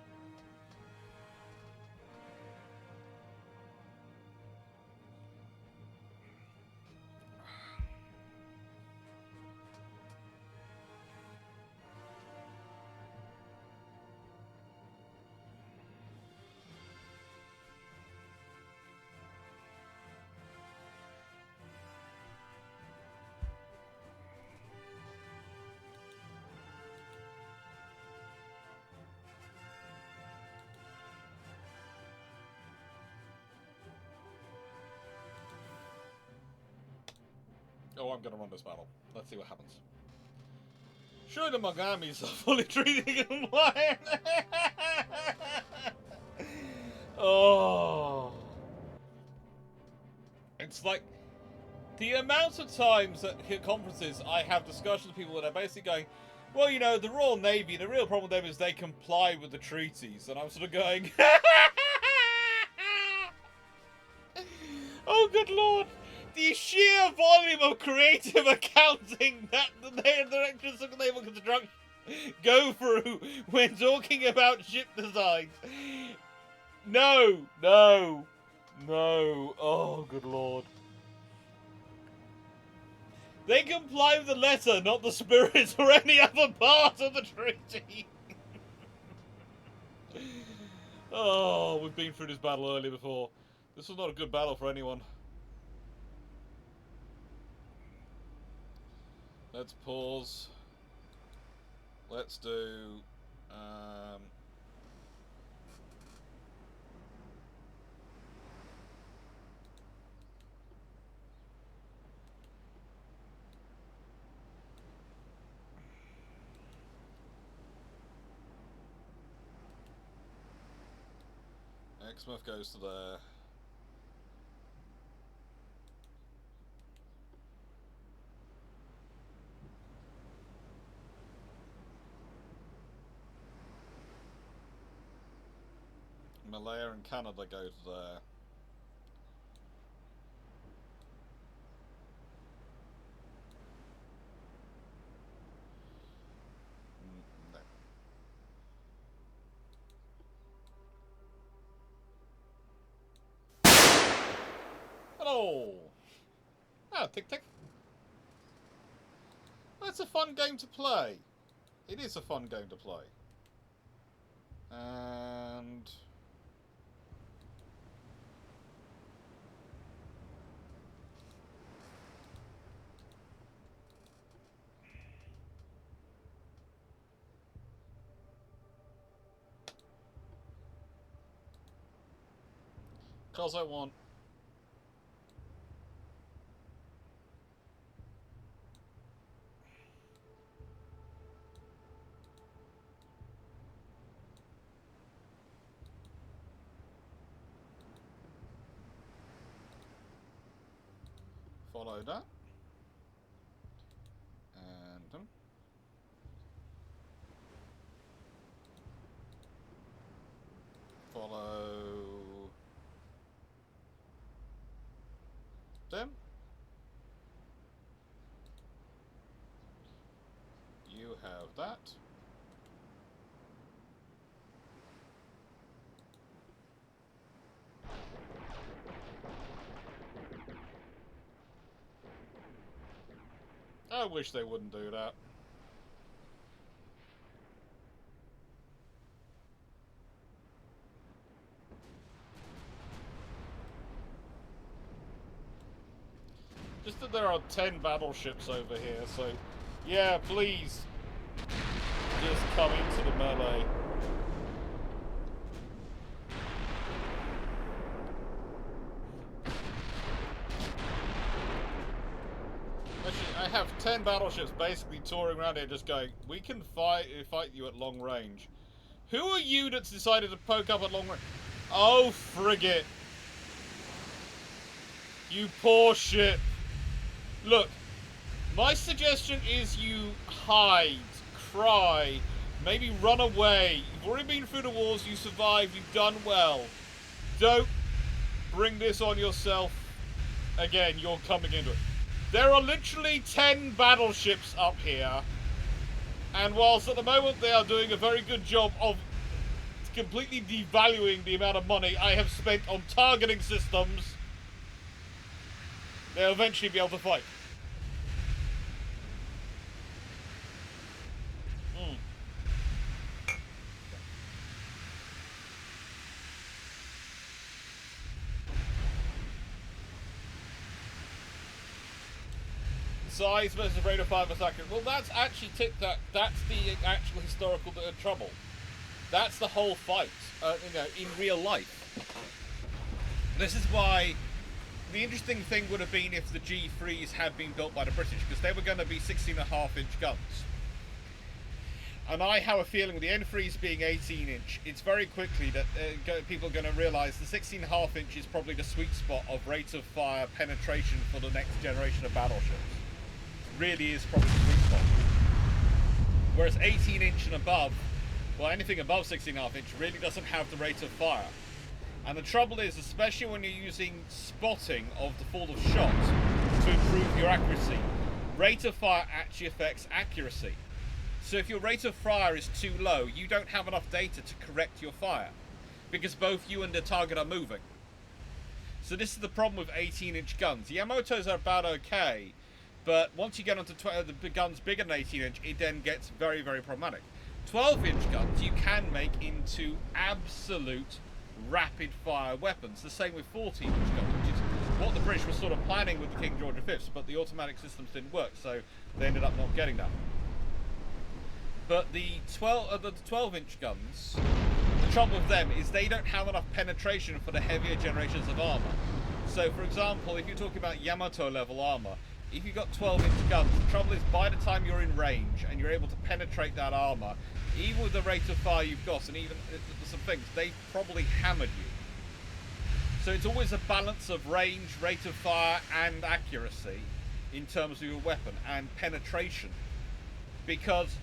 [SPEAKER 1] oh, I'm going to run this battle. Let's see what happens. Surely the Mogamis are fully treating him like... Oh. It's like... The amount of times at conferences I have discussions with people that are basically going, well, you know, the Royal Navy, the real problem with them is they comply with the treaties. And I'm sort of going... Oh, good lord. The sheer volume of creative accounting that the directors of naval construction go through when talking about ship designs. No, no, no. Oh, good lord. They comply with the letter, not the spirit or any other part of the treaty. Oh, we've been through this battle earlier before. This was not a good battle for anyone. Let's pause. Let's do... Exmouth goes to there. Malaya and Canada go to there. No. Hello! Ah, tick tick. That's a fun game to play. It is a fun game to play. And... because I want... Follow that. And... follow... them. You have that. I wish they wouldn't do that. Just that there are 10 battleships over here, so yeah, please just come into the melee. Actually, I have 10 battleships basically touring around here just going, we can fight you at long range. Who are you that's decided to poke up at long range? Oh, frigate. You poor ship. Look, my suggestion is you hide, cry, maybe run away. You've already been through the wars, you survived, you've done well. Don't bring this on yourself again, you're coming into it. There are literally 10 battleships up here, and whilst at the moment they are doing a very good job of completely devaluing the amount of money I have spent on targeting systems, they'll eventually be able to fight. Size versus rate of fire per second. Well, that's actually that's the actual historical trouble. That's the whole fight, you know, in real life. This is why the interesting thing would have been if the G3s had been built by the British, because they were going to be 16.5-inch guns. And I have a feeling with the N3s being 18-inch, it's very quickly that people are going to realise the 16.5-inch is probably the sweet spot of rate of fire penetration for the next generation of battleships. Really is probably the sweet spot. Whereas 18-inch and above, well, anything above 16.5-inch really doesn't have the rate of fire. And the trouble is, especially when you're using spotting of the fall of shot to improve your accuracy, rate of fire actually affects accuracy. So if your rate of fire is too low, you don't have enough data to correct your fire, because both you and the target are moving. So this is the problem with 18-inch guns. The Yamatos are about okay, but once you get onto the guns bigger than 18-inch, it then gets very, very problematic. 12-inch guns you can make into absolute rapid-fire weapons. The same with 14-inch guns, which is what the British were sort of planning with the King George V's, but the automatic systems didn't work, so they ended up not getting that. But the 12-inch guns, the trouble with them is they don't have enough penetration for the heavier generations of armour. So, for example, if you're talking about Yamato-level armour, if you've got 12-inch guns, the trouble is by the time you're in range and you're able to penetrate that armour, even with the rate of fire you've got and even some things, they've probably hammered you. So it's always a balance of range, rate of fire and accuracy in terms of your weapon and penetration. Because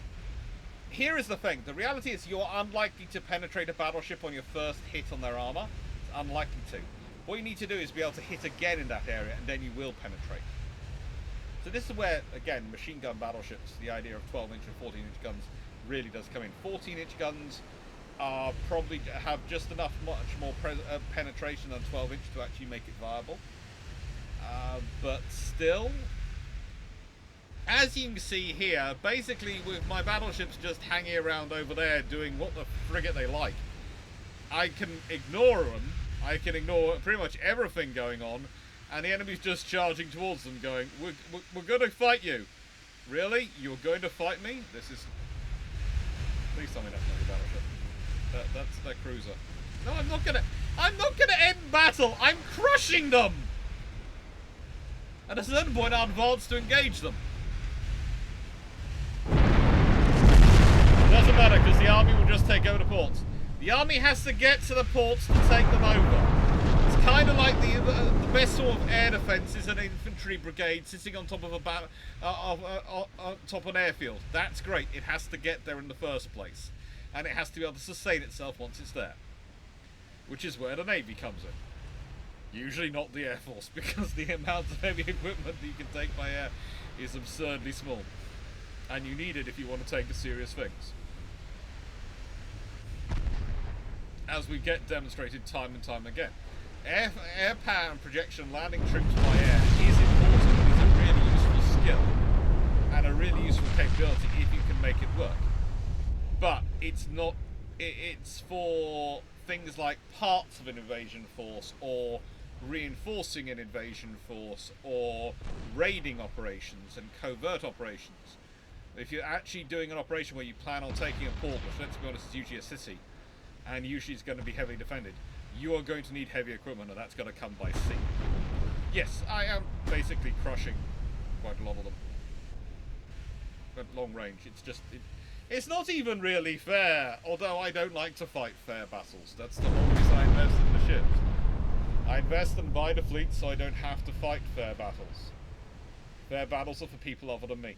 [SPEAKER 1] here is the thing, the reality is you're unlikely to penetrate a battleship on your first hit on their armour. It's unlikely to. What you need to do is be able to hit again in that area and then you will penetrate. So this is where, again, machine gun battleships, the idea of 12-inch and 14-inch guns really does come in. 14-inch guns are probably have just enough, much more penetration than 12-inch to actually make it viable. But still, as you can see here, basically with my battleships just hanging around over there doing what the frigate they like, I can ignore them. I can ignore pretty much everything going on, and the enemy's just charging towards them going, we're going to fight you. Really? You're going to fight me? This is... Please tell me that's not your battleship. That's their cruiser. No, I'm not gonna end battle! I'm crushing them! At a certain point, I'll advance to engage them. Doesn't matter, because the army will just take over the ports. The army has to get to the ports to take them over. It's kind of like the best sort of air defence is an infantry brigade sitting on top of top of an airfield. That's great. It has to get there in the first place, and it has to be able to sustain itself once it's there. Which is where the Navy comes in. Usually not the Air Force, because the amount of heavy equipment that you can take by air is absurdly small, and you need it if you want to take the serious things. As we get demonstrated time and time again. Air power and projection landing troops by air is important. It is a really useful skill and a really useful capability if you can make it work. But it's not. It's for things like parts of an invasion force, or reinforcing an invasion force, or raiding operations and covert operations. If you're actually doing an operation where you plan on taking a port, which, let's be honest, is usually a city, and usually it's going to be heavily defended, you are going to need heavy equipment, and that's going to come by sea. Yes, I am basically crushing quite a lot of them. At long range, it's just... It's not even really fair, although I don't like to fight fair battles. That's the whole reason I invest in the ships. I invest and buy the fleet so I don't have to fight fair battles. Fair battles are for people other than me.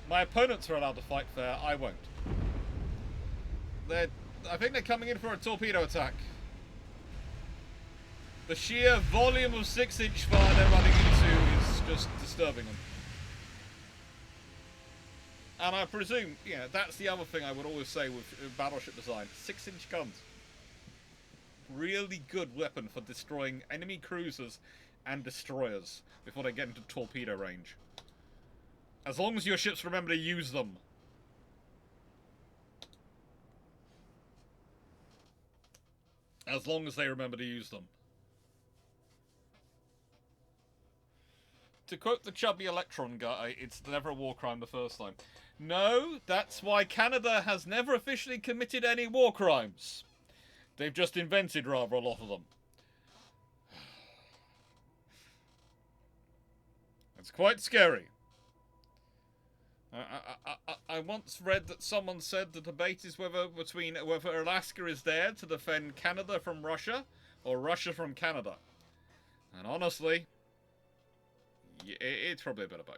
[SPEAKER 1] My opponents are allowed to fight fair, I won't. I think they're coming in for a torpedo attack. The sheer volume of 6-inch fire they're running into is just disturbing them. And I presume, yeah, that's the other thing I would always say with battleship design. 6-inch guns. Really good weapon for destroying enemy cruisers and destroyers before they get into torpedo range. As long as your ships remember to use them. As long as they remember to use them. To quote the chubby Electron guy, it's never a war crime the first time. No, that's why Canada has never officially committed any war crimes. They've just invented rather a lot of them. It's quite scary. I once read that someone said the debate is whether Alaska is there to defend Canada from Russia or Russia from Canada. And honestly, it's probably a bit of both.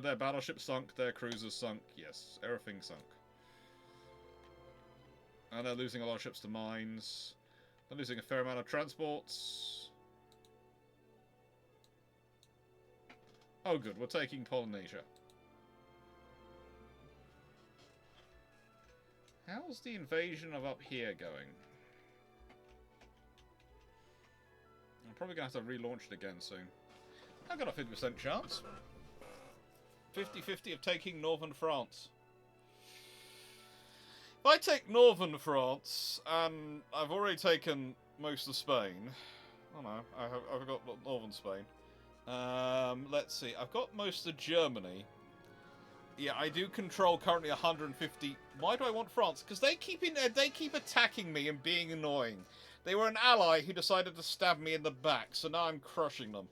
[SPEAKER 1] Their battleships sunk, their cruisers sunk, yes, everything sunk. And they're losing a lot of ships to mines. They're losing a fair amount of transports. Oh good, we're taking Polynesia. How's the invasion of up here going? I'm probably going to have to relaunch it again soon. I've got a 50% chance. 50-50 of taking northern France. If I take northern France, and I've already taken most of Spain. Oh no, I've got northern Spain. Let's see. I've got most of Germany. Yeah, I do control currently 150. Why do I want France? Because they keep attacking me and being annoying. They were an ally who decided to stab me in the back, so now I'm crushing them.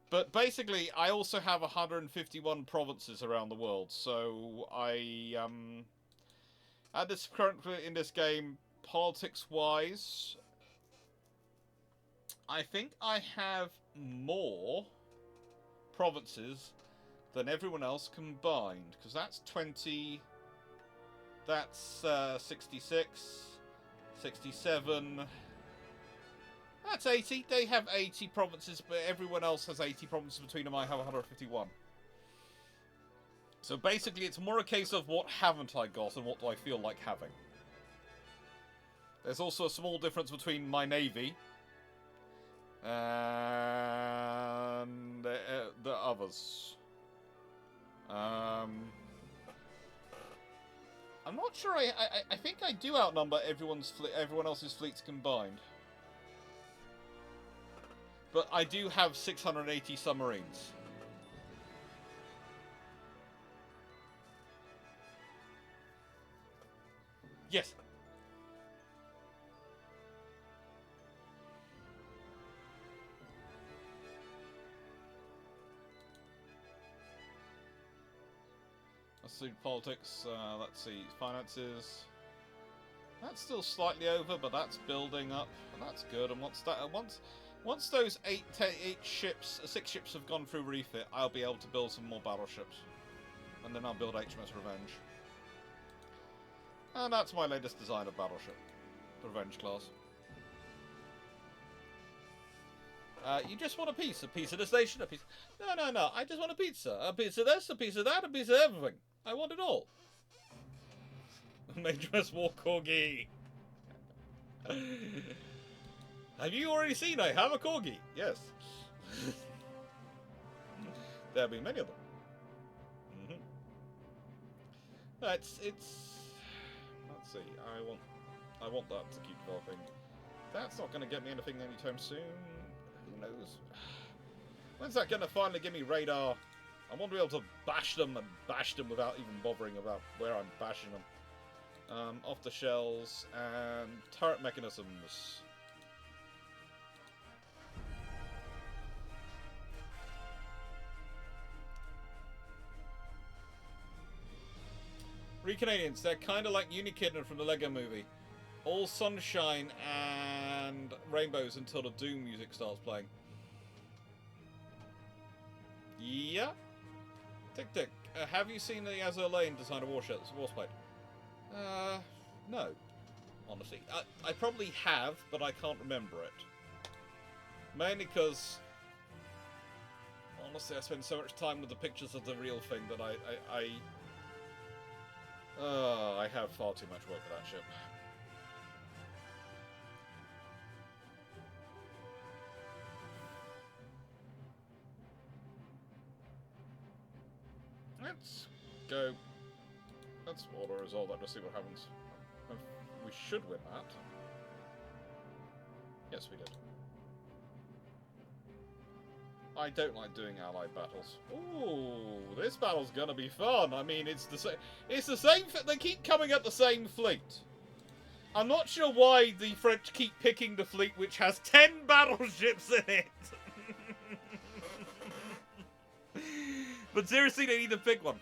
[SPEAKER 1] But basically, I also have 151 provinces around the world, so I at this currently in this game, politics-wise, I think I have more provinces than everyone else combined, because that's 20, that's 66, 67, that's 80. They have 80 provinces, but everyone else has 80 provinces between them. I have 151. So basically, it's more a case of what haven't I got and what do I feel like having. There's also a small difference between my navy and the others. I'm not sure. I think I do outnumber everyone else's fleets combined. But I do have 680 submarines. Yes. Let's see politics. Let's see finances. That's still slightly over, but that's building up, and that's good. And once those 6 ships have gone through refit, I'll be able to build some more battleships, and then I'll build HMS Revenge. And that's my latest design of battleship, the Revenge class. You just want a piece of the station, a piece. No. I just want a piece of this, a piece of that, a piece of everything. I want it all. HMS War Corgi. Have you already seen I have a Corgi? Yes. There have been many of them. It's. Let's see. I want that to keep developing. That's not going to get me anything anytime soon. Who knows? When's that going to finally give me radar? I want to be able to bash them without even bothering about where I'm bashing them. Off the shells and turret mechanisms. Re-Canadians, they're kind of like Unikidna from the Lego movie. All sunshine and rainbows until the Doom music starts playing. Yeah. Tick tick. Have you seen the Azur Lane design of Warspite? No. Honestly. I probably have, but I can't remember it. Mainly because, honestly, I spend so much time with the pictures of the real thing that I have far too much work for that ship. Let's go. Let's order a result. Let's see what happens. We should win that. Yes, we did. I don't like doing allied battles. Ooh, this battle's gonna be fun. I mean, it's the same. It's the same. They keep coming at the same fleet. I'm not sure why the French keep picking the fleet which has 10 battleships in it. But seriously, they need to pick one.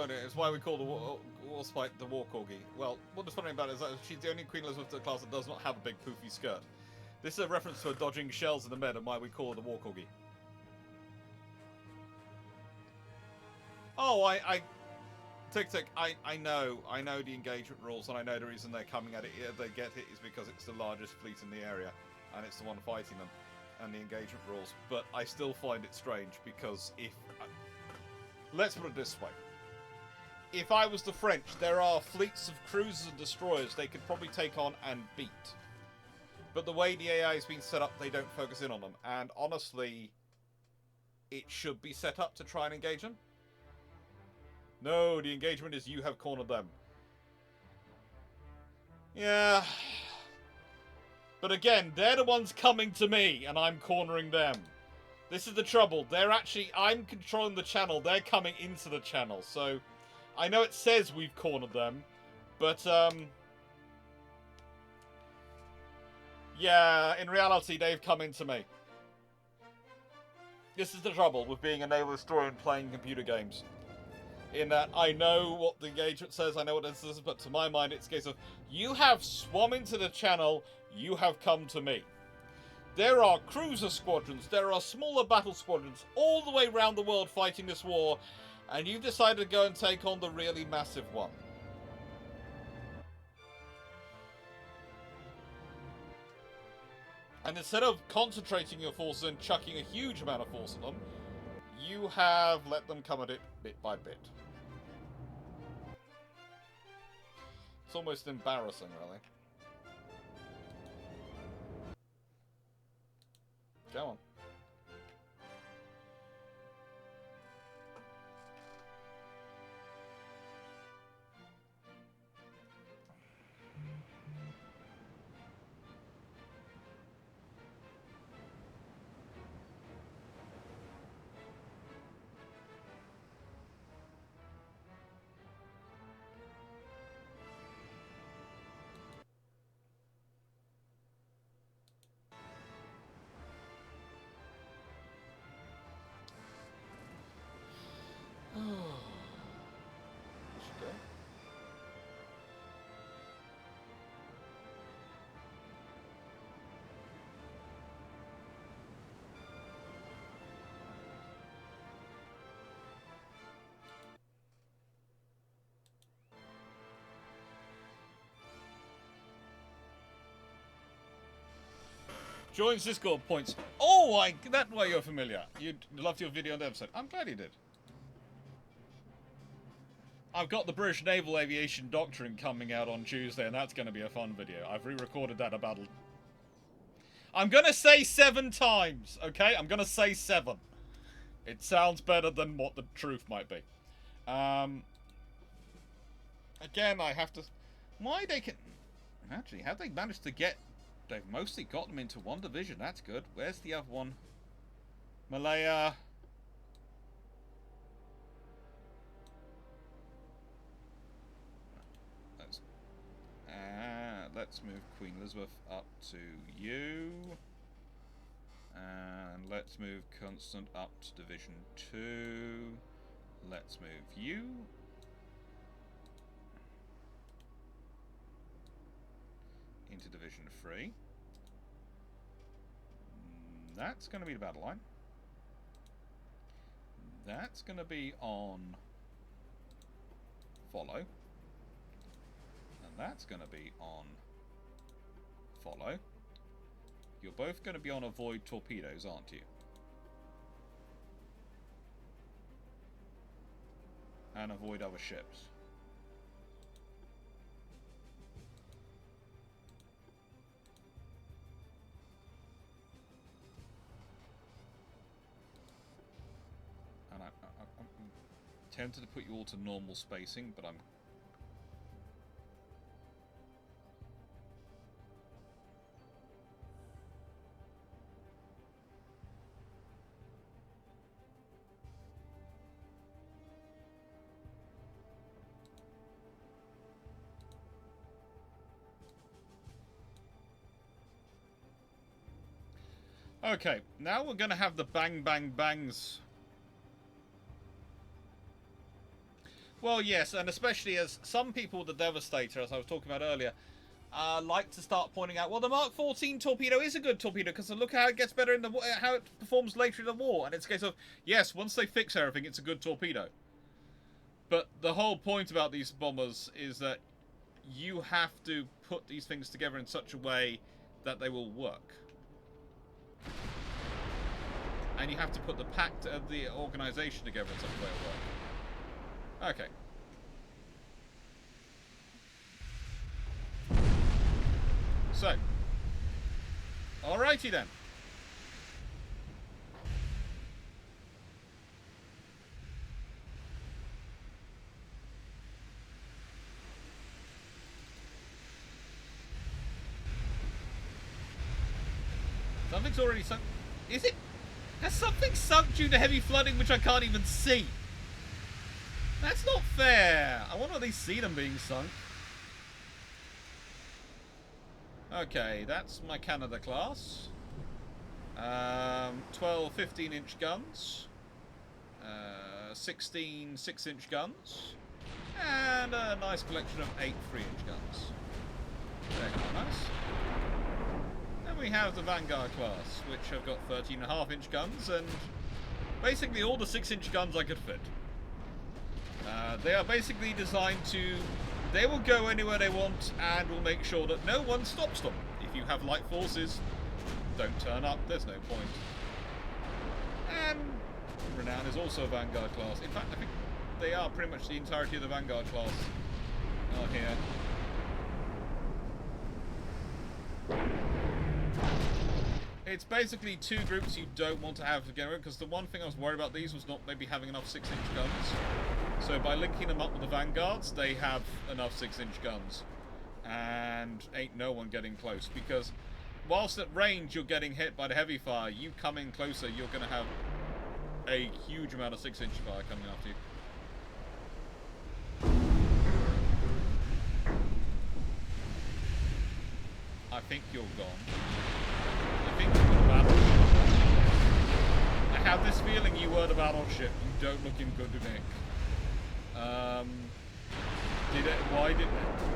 [SPEAKER 1] It's why we call the Warspite the War Corgi. Well, what's funny about it is that she's the only Queen Elizabeth class that does not have a big poofy skirt. This is a reference to her dodging shells in the Med and why we call her the War Corgi. Oh, Tick Tick, I know the engagement rules, and I know the reason they're coming at it, they get it, is because it's the largest fleet in the area, and it's the one fighting them, and the engagement rules, but I still find it strange, because if... let's put it this way. If I was the French, there are fleets of cruisers and destroyers they could probably take on and beat. But the way the AI has been set up, they don't focus in on them, and honestly, it should be set up to try and engage them. No, the engagement is you have cornered them. Yeah. But again, they're the ones coming to me, and I'm cornering them. This is the trouble. They're actually... I'm controlling the channel. They're coming into the channel. So, I know it says we've cornered them, but, yeah, in reality, they've come into me. This is the trouble with being a naval historian playing computer games. In that I know what the engagement says, I know what this is, but to my mind it's a case of, you have swum into the channel, you have come to me. There are cruiser squadrons, there are smaller battle squadrons, all the way around the world fighting this war, and you've decided to go and take on the really massive one. And instead of concentrating your forces and chucking a huge amount of force at them, you have let them come at it bit by bit. It's almost embarrassing, really. Go on. Joins Discord points. Oh, that way you're familiar. You loved your video on the episode. I'm glad you did. I've got the British Naval Aviation Doctrine coming out on Tuesday, and that's going to be a fun video. I've re-recorded that about... I'm going to say 7 times, okay? I'm going to say 7. It sounds better than what the truth might be. Again, I have to... Why they can... Actually, have they managed to get... They've mostly got them into one division. That's good. Where's the other one? Malaya. Let's move Queen Elizabeth up to you. And let's move Constant up to Division 2. Let's move you. Into Division 3. That's going to be the battle line. That's going to be on follow. And that's going to be on follow. You're both going to be on avoid torpedoes, aren't you? And avoid other ships. And I'm tempted to put you all to normal spacing, but I'm... Okay, now we're going to have the bang bang bangs. Well, yes, and especially as some people, the Devastator, as I was talking about earlier, like to start pointing out, well, the Mark 14 torpedo is a good torpedo because look how it gets better in the how it performs later in the war. And it's a case of, yes, once they fix everything, it's a good torpedo. But the whole point about these bombers is that you have to put these things together in such a way that they will work. And you have to put the pact of the organisation together in such a way it will work. Okay. So. Alrighty then. Something's already sunk. Is it? Has something sunk due to heavy flooding which I can't even see? That's not fair. I want to at least see them being sunk. Okay, that's my Canada class. 12 15-inch guns. 16 6-inch guns. And a nice collection of 8 3-inch guns. They're quite nice. Then we have the Vanguard class, which have got 13.5-inch guns, and basically all the 6-inch guns I could fit. They are basically designed to... They will go anywhere they want and will make sure that no one stops them. If you have light forces, don't turn up, there's no point. And Renown is also a Vanguard class. In fact, I think they are pretty much the entirety of the Vanguard class are here. It's basically two groups you don't want to have together, because the one thing I was worried about these was not maybe having enough 6-inch guns. So by linking them up with the Vanguards, they have enough 6-inch guns. And ain't no one getting close, because whilst at range you're getting hit by the heavy fire, you come in closer, you're going to have a huge amount of 6-inch fire coming after you. I think you're gone. I think you were the battleship. I have this feeling you were the battleship. You don't look in good nick. Why did...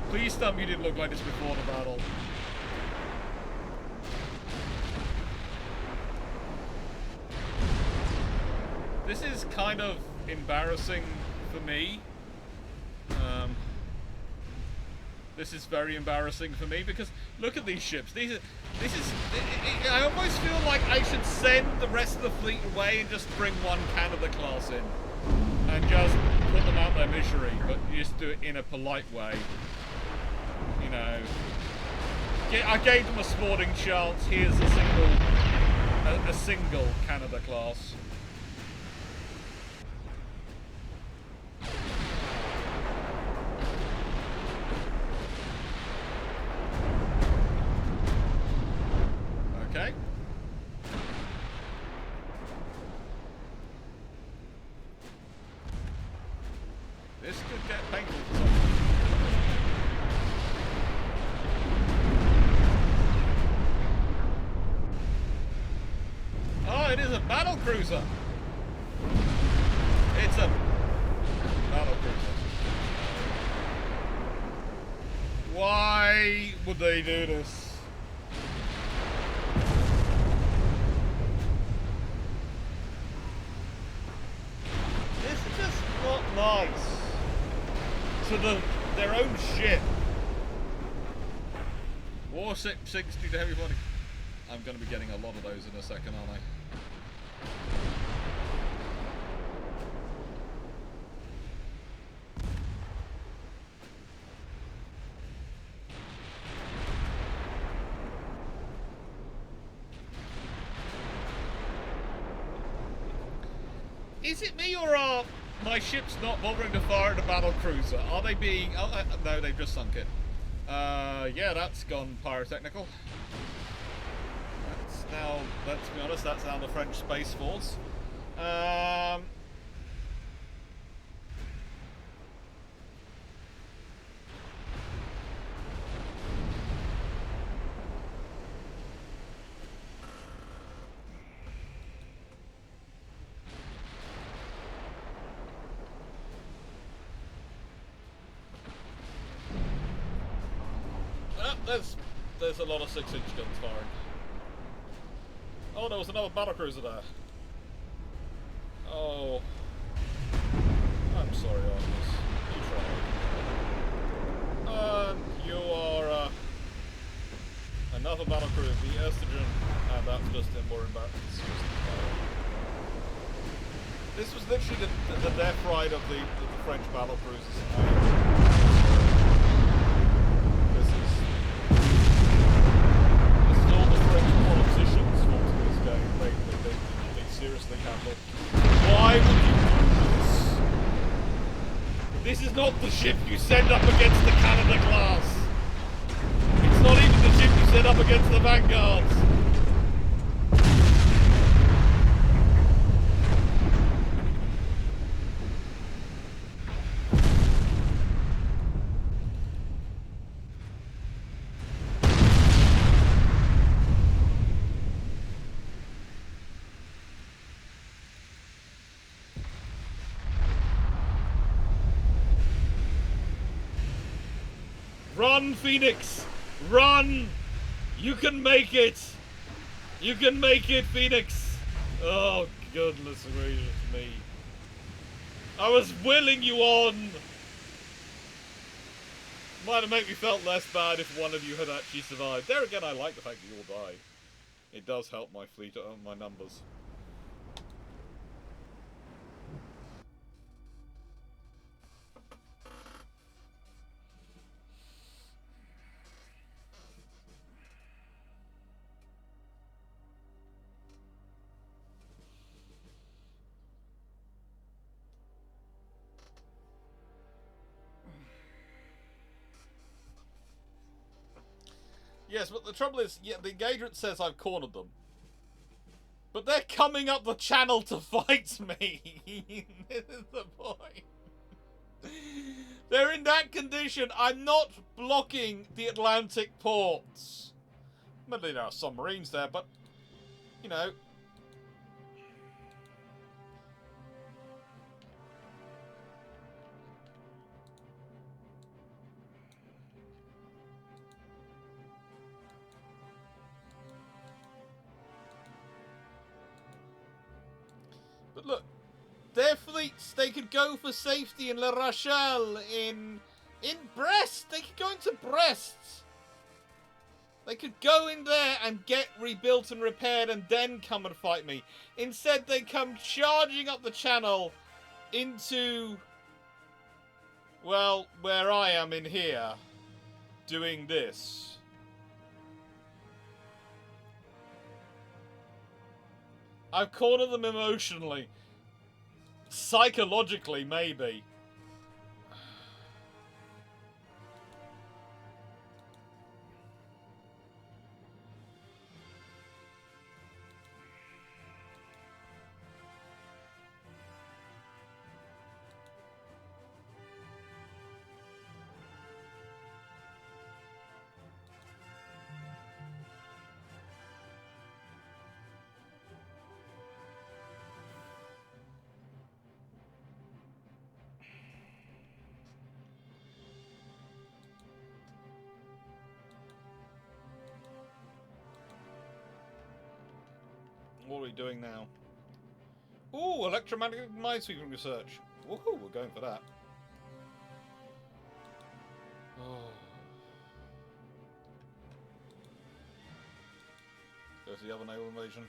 [SPEAKER 1] Please tell me you didn't look like this before the battle. This is kind of embarrassing for me. This is very embarrassing for me because look at these ships. I almost feel like I should send the rest of the fleet away and just bring one Canada class in and just put them out their misery, but you just do it in a polite way. You know, I gave them a sporting chance. Here's a single Canada class. Okay. This could get painful for some. Oh, it is a battle cruiser. It's a battle cruiser. Why would they do this? This is just not nice. To their own ship. War 660 to heavy body. I'm going to be getting a lot of those in a second, aren't I? Is it me or are my ships not bothering to fire at a battle cruiser? Are they being... no, they've just sunk it. Yeah, that's gone pyrotechnical. That's now, let's be honest, that's now the French Space Force. there's a lot of 6-inch guns firing. Oh, there was another battlecruiser there. Oh, I'm sorry, Artemis. You tried. You are another battlecruiser, the Estrogen, and that's just more embarrassing. This was literally the death ride of the French battlecruisers. This is all the French politicians' fault in this game. They seriously have it. Why would you do this? This is not the ship you send up against the Canada class. It's not even the ship you send up against the Vanguards. Run, Phoenix! Run! You can make it! You can make it, Phoenix! Oh, goodness gracious me. I was willing you on! Might have made me felt less bad if one of you had actually survived. There again, I like the fact that you all died. It does help my fleet, my numbers. Yes, but the trouble is, yeah, the engagement says I've cornered them. But they're coming up the channel to fight me. This is the point. They're in that condition. I'm not blocking the Atlantic ports. Admittedly, there are submarines there, but, you know. But look, their fleets, they could go for safety in La Rochelle, in Brest. They could go into Brest. They could go in there and get rebuilt and repaired and then come and fight me. Instead, they come charging up the channel into, well, where I am in here, doing this. I've cornered them emotionally. Psychologically, maybe. What are we doing now? Ooh, electromagnetic minesweeping research. Woohoo, we're going for that. Oh. Go to the other naval invasion.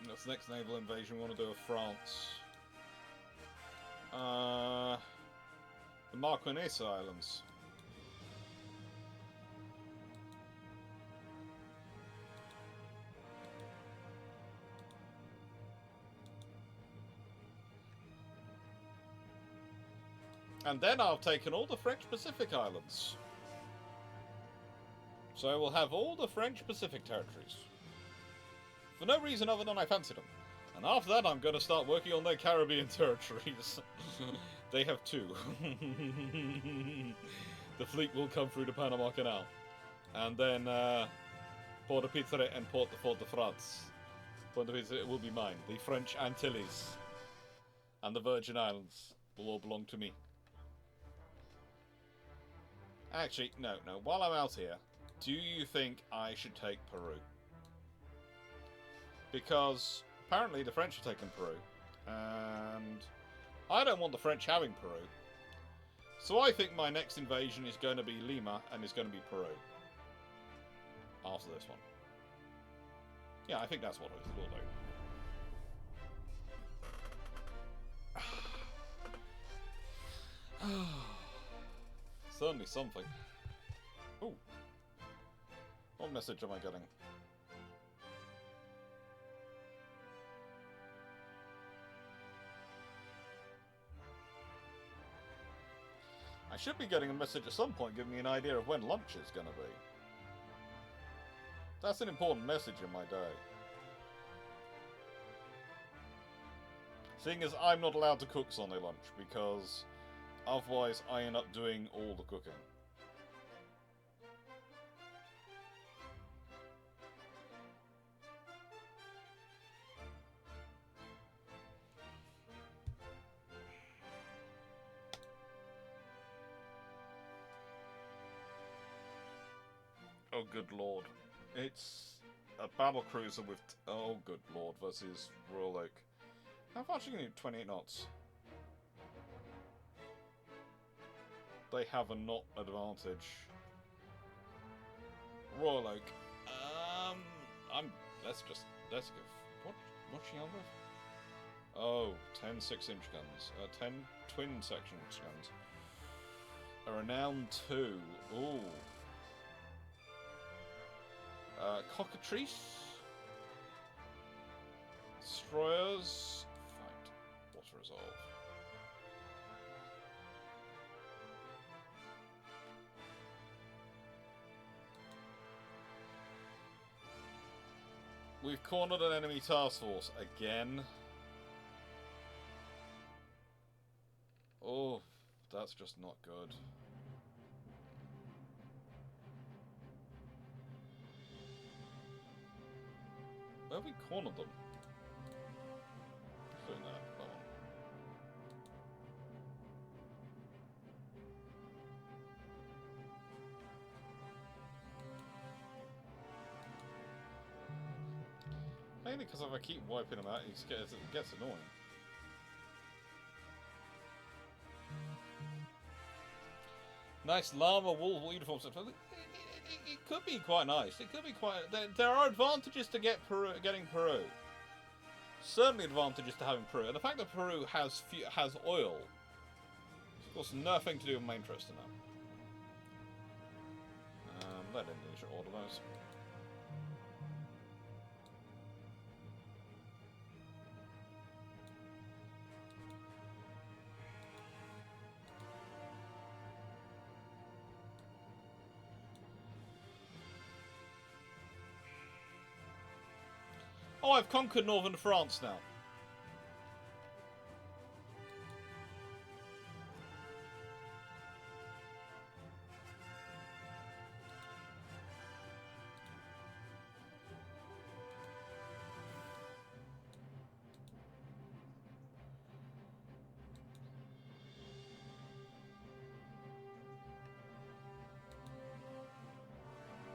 [SPEAKER 1] That's the next naval invasion we want to do of France. The Marquinese Islands. And then I've taken all the French Pacific Islands. So I will have all the French Pacific territories. For no reason other than I fancy them. And after that I'm going to start working on their Caribbean territories. They have two. The fleet will come through the Panama Canal. And then Port de Pitre and Port de France. Port de Pitre will be mine. The French Antilles. And the Virgin Islands will all belong to me. Actually, no. While I'm out here, do you think I should take Peru? Because apparently the French have taken Peru. And I don't want the French having Peru. So I think my next invasion is going to be Lima and is going to be Peru. After this one. Yeah, I think that's what it will do. Certainly something. Ooh. What message am I getting? I should be getting a message at some point giving me an idea of when lunch is going to be. That's an important message in my day. Seeing as I'm not allowed to cook Sunday lunch, because otherwise I end up doing all the cooking. Oh, good lord. It's a battle cruiser with... oh, good lord, versus Royal Oak. How fast are you going to do? 28 knots. They have a knot advantage. Royal Oak. Let's go. What's she on with? Oh, 10 6-inch guns. 10 twin section guns. A renowned 2. Ooh. Cockatrice. Destroyers. Fight. Water resolve. We've cornered an enemy task force again. Oh, that's just not good. Where have we cornered them? Doing that one. Mainly because if I keep wiping them out, it gets annoying. Nice llama wool uniform stuff. It could be quite nice. It could be quite... There are advantages to getting Peru. Certainly advantages to having Peru. And the fact that Peru has oil is, of course, nothing to do with my interest in that. Let Indonesia order those. Oh, I've conquered northern France now.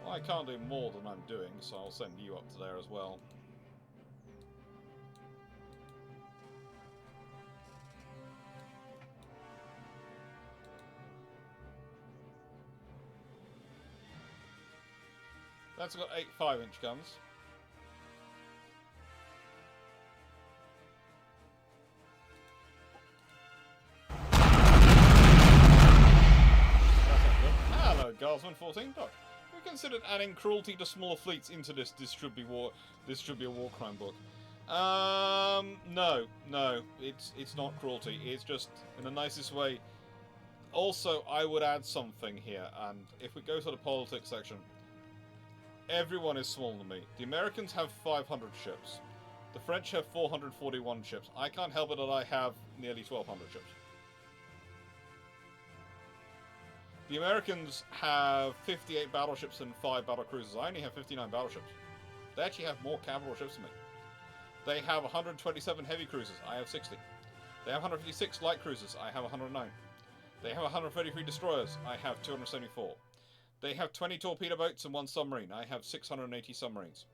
[SPEAKER 1] Well, I can't do more than I'm doing, so I'll send you up to there as well. That's got 8 5-inch guns. Hello, Guardsman 14. Look, we considered adding cruelty to smaller fleets into this should be a war crime book. No, it's not cruelty. It's just in the nicest way. Also, I would add something here, and if we go to the politics section. Everyone is smaller than me. The Americans have 500 ships. The French have 441 ships. I can't help it that I have nearly 1,200 ships. The Americans have 58 battleships and 5 battlecruisers. I only have 59 battleships. They actually have more capital ships than me. They have 127 heavy cruisers. I have 60. They have 156 light cruisers. I have 109. They have 133 destroyers. I have 274. They have 20 torpedo boats and 1 submarine. I have 680 submarines.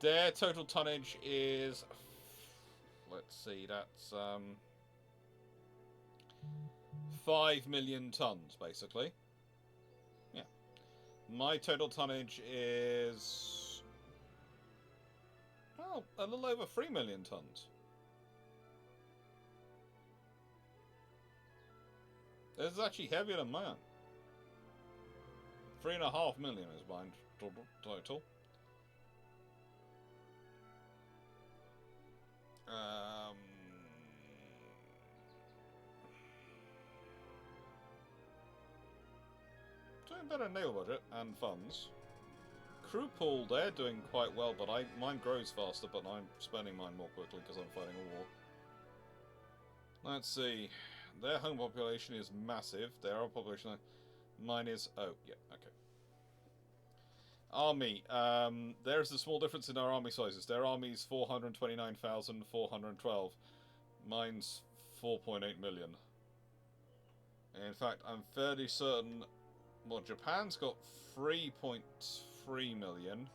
[SPEAKER 1] Their total tonnage is, let's see, that's 5 million tons, basically. Yeah. My total tonnage is, well, a little over 3 million tons. This is actually heavier than mine. 3.5 million is mine total. Doing better than naval budget and funds. Crew pool, they're doing quite well, but mine grows faster, but I'm spending mine more quickly because I'm fighting a war. Let's see. Their home population is massive. Their own population, mine is, oh, yeah, okay. Army, there's a small difference in our army sizes. Their army's 429,412. Mine's 4.8 million. In fact, I'm fairly certain, well, Japan's got 3.3 million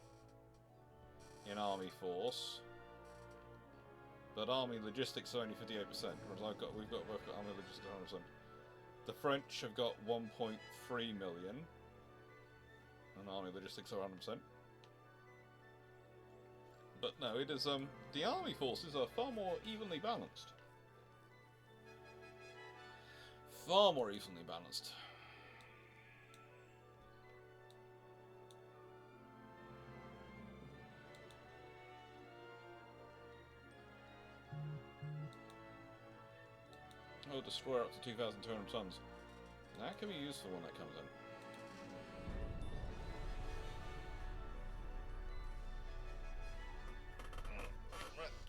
[SPEAKER 1] in army force. But army logistics are only 58%, whereas we've got army logistics 100%. The French have got 1.3 million, and army logistics are 100%. But no, it is the army forces are far more evenly balanced. Far more evenly balanced. Oh, destroyer up to 2,200 tons. That can be useful when that comes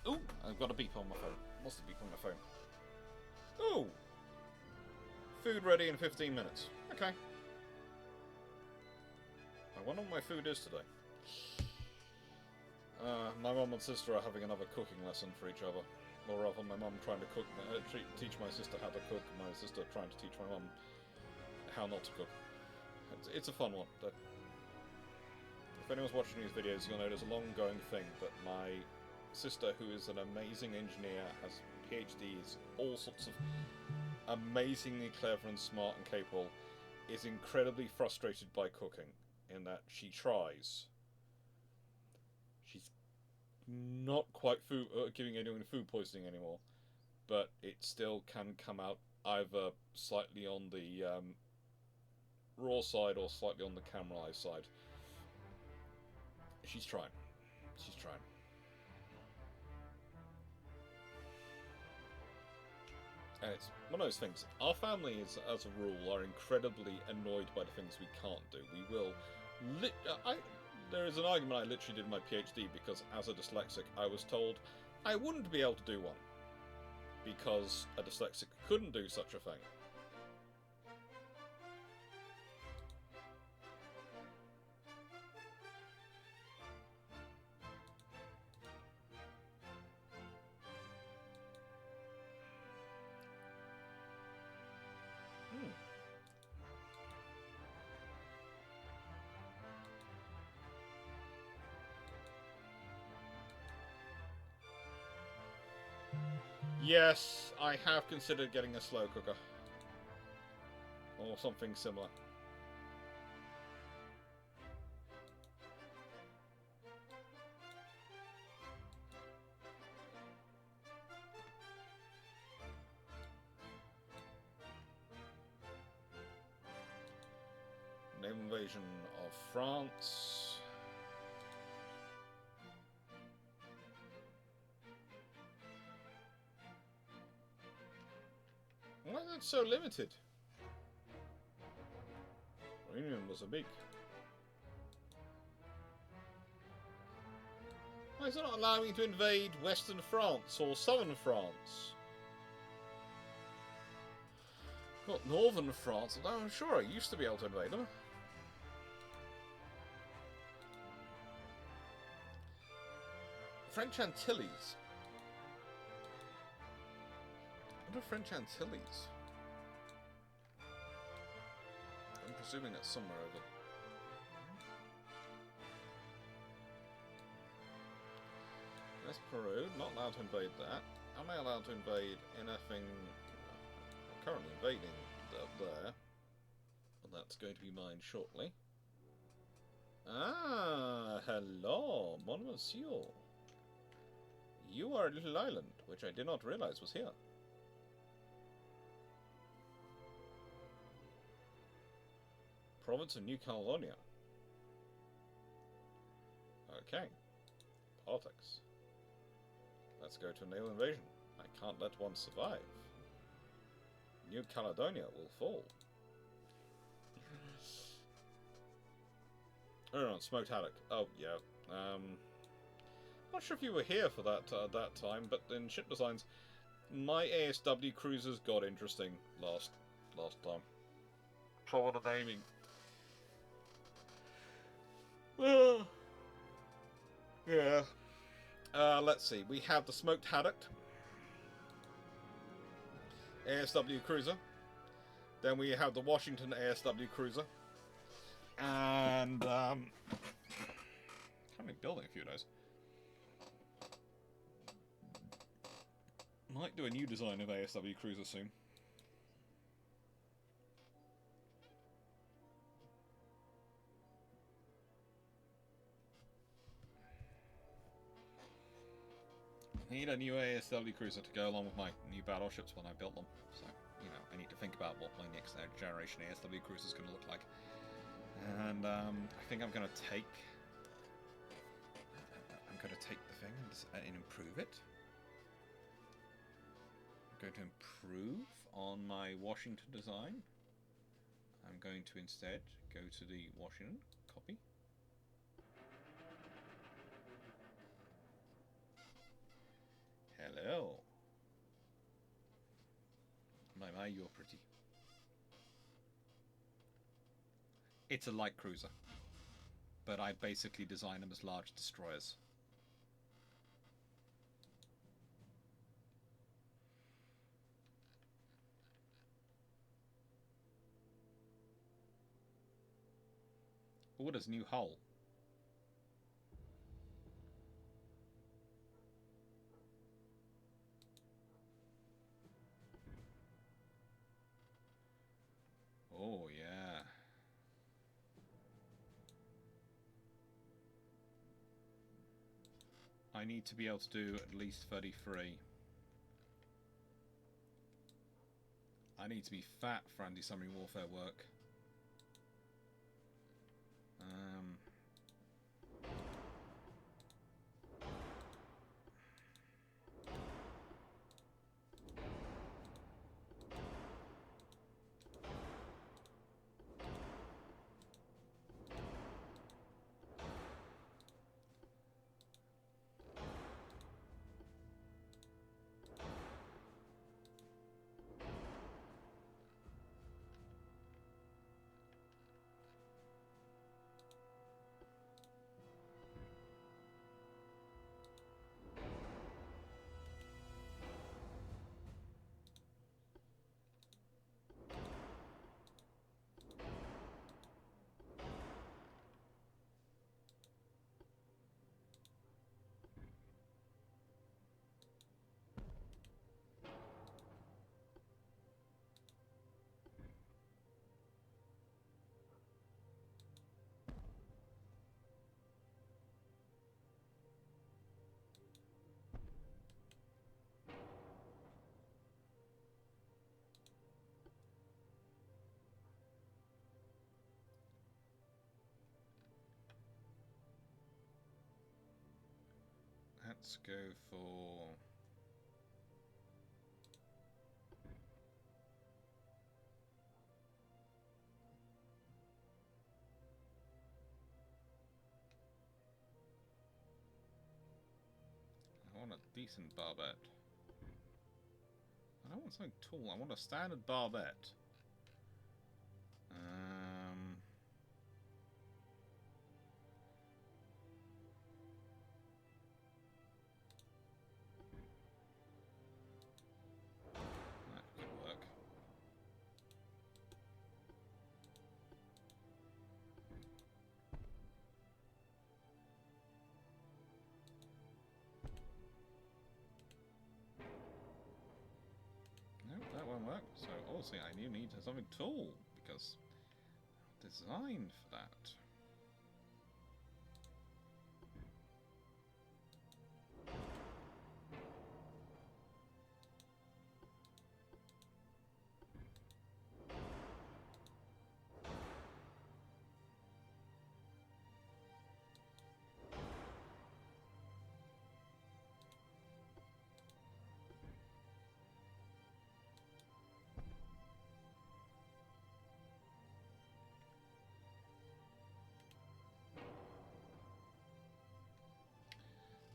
[SPEAKER 1] in. Ooh, I've got a beep on my phone. What's the beep on my phone? Ooh! Food ready in 15 minutes. Okay. I wonder what my food is today. My mum and sister are having another cooking lesson for each other. Or rather, my mum trying to cook, teach my sister how to cook, my sister trying to teach my mum how not to cook. It's a fun one. If anyone's watching these videos, you'll know there's a long-going thing that my sister, who is an amazing engineer, has PhDs, all sorts of amazingly clever and smart and capable, is incredibly frustrated by cooking, in that she tries. She's not quite giving anyone food poisoning anymore, but it still can come out either slightly on the raw side or slightly on the caramelized side. She's trying. She's trying. And it's one of those things. Our family is, as a rule, are incredibly annoyed by the things we can't do. We will... There is an argument I literally did in my PhD because, as a dyslexic, I was told I wouldn't be able to do one. Because a dyslexic couldn't do such a thing. Yes, I have considered getting a slow cooker. Or something similar. Naval invasion of France. Why is it so limited? Reunion was a big. Why is it not allowing me to invade Western France or Southern France? Got Northern France, although I'm sure I used to be able to invade them. French Antilles. What are French Antilles? I'm presuming it's somewhere over. That's Peru. Not allowed to invade that. Am I allowed to invade anything? I'm currently invading up there. And that's going to be mine shortly. Ah, hello, mon monsieur. You are a little island, which I did not realize was here. Province of New Caledonia. Okay. Politics. Let's go to a naval invasion. I can't let one survive. New Caledonia will fall. Oh no, smoked haddock. Oh yeah. Not sure if you were here for that that time, but in ship designs, my ASW cruisers got interesting last time. Trouble the naming. Yeah. Let's see. We have the smoked haddock, ASW cruiser. Then we have the Washington ASW cruiser, and can't be building a few days. Might do a new design of ASW cruiser soon. I need a new ASW cruiser to go along with my new battleships when I build them. So, you know, I need to think about what my next generation ASW cruiser is going to look like. And I think I'm going to take the thing and improve it. I'm going to improve on my Washington design. I'm going to instead go to the Washington, copy. Hello. My, you're pretty. It's a light cruiser, but I basically design them as large destroyers. Orders new hull. Oh yeah. I need to be able to do at least 33. I need to be fat for anti-submarine warfare work. Let's go for... I want a decent barbette. I don't want something tall, I want a standard barbette. unfortunately I do need something tall, because they're not designed for that.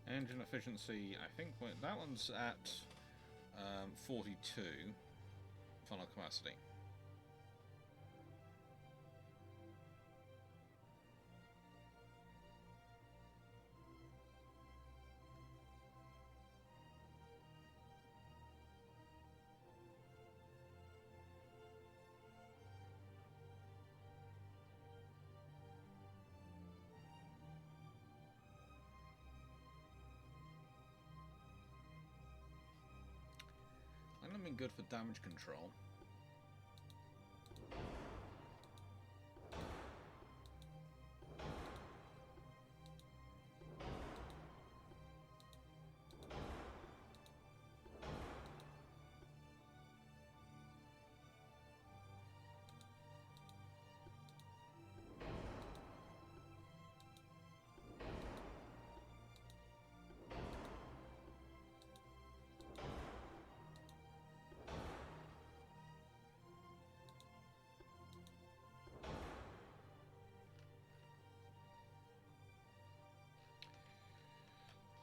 [SPEAKER 1] Engine efficiency, I think that one's at 42 funnel capacity. I don't mean good for damage control.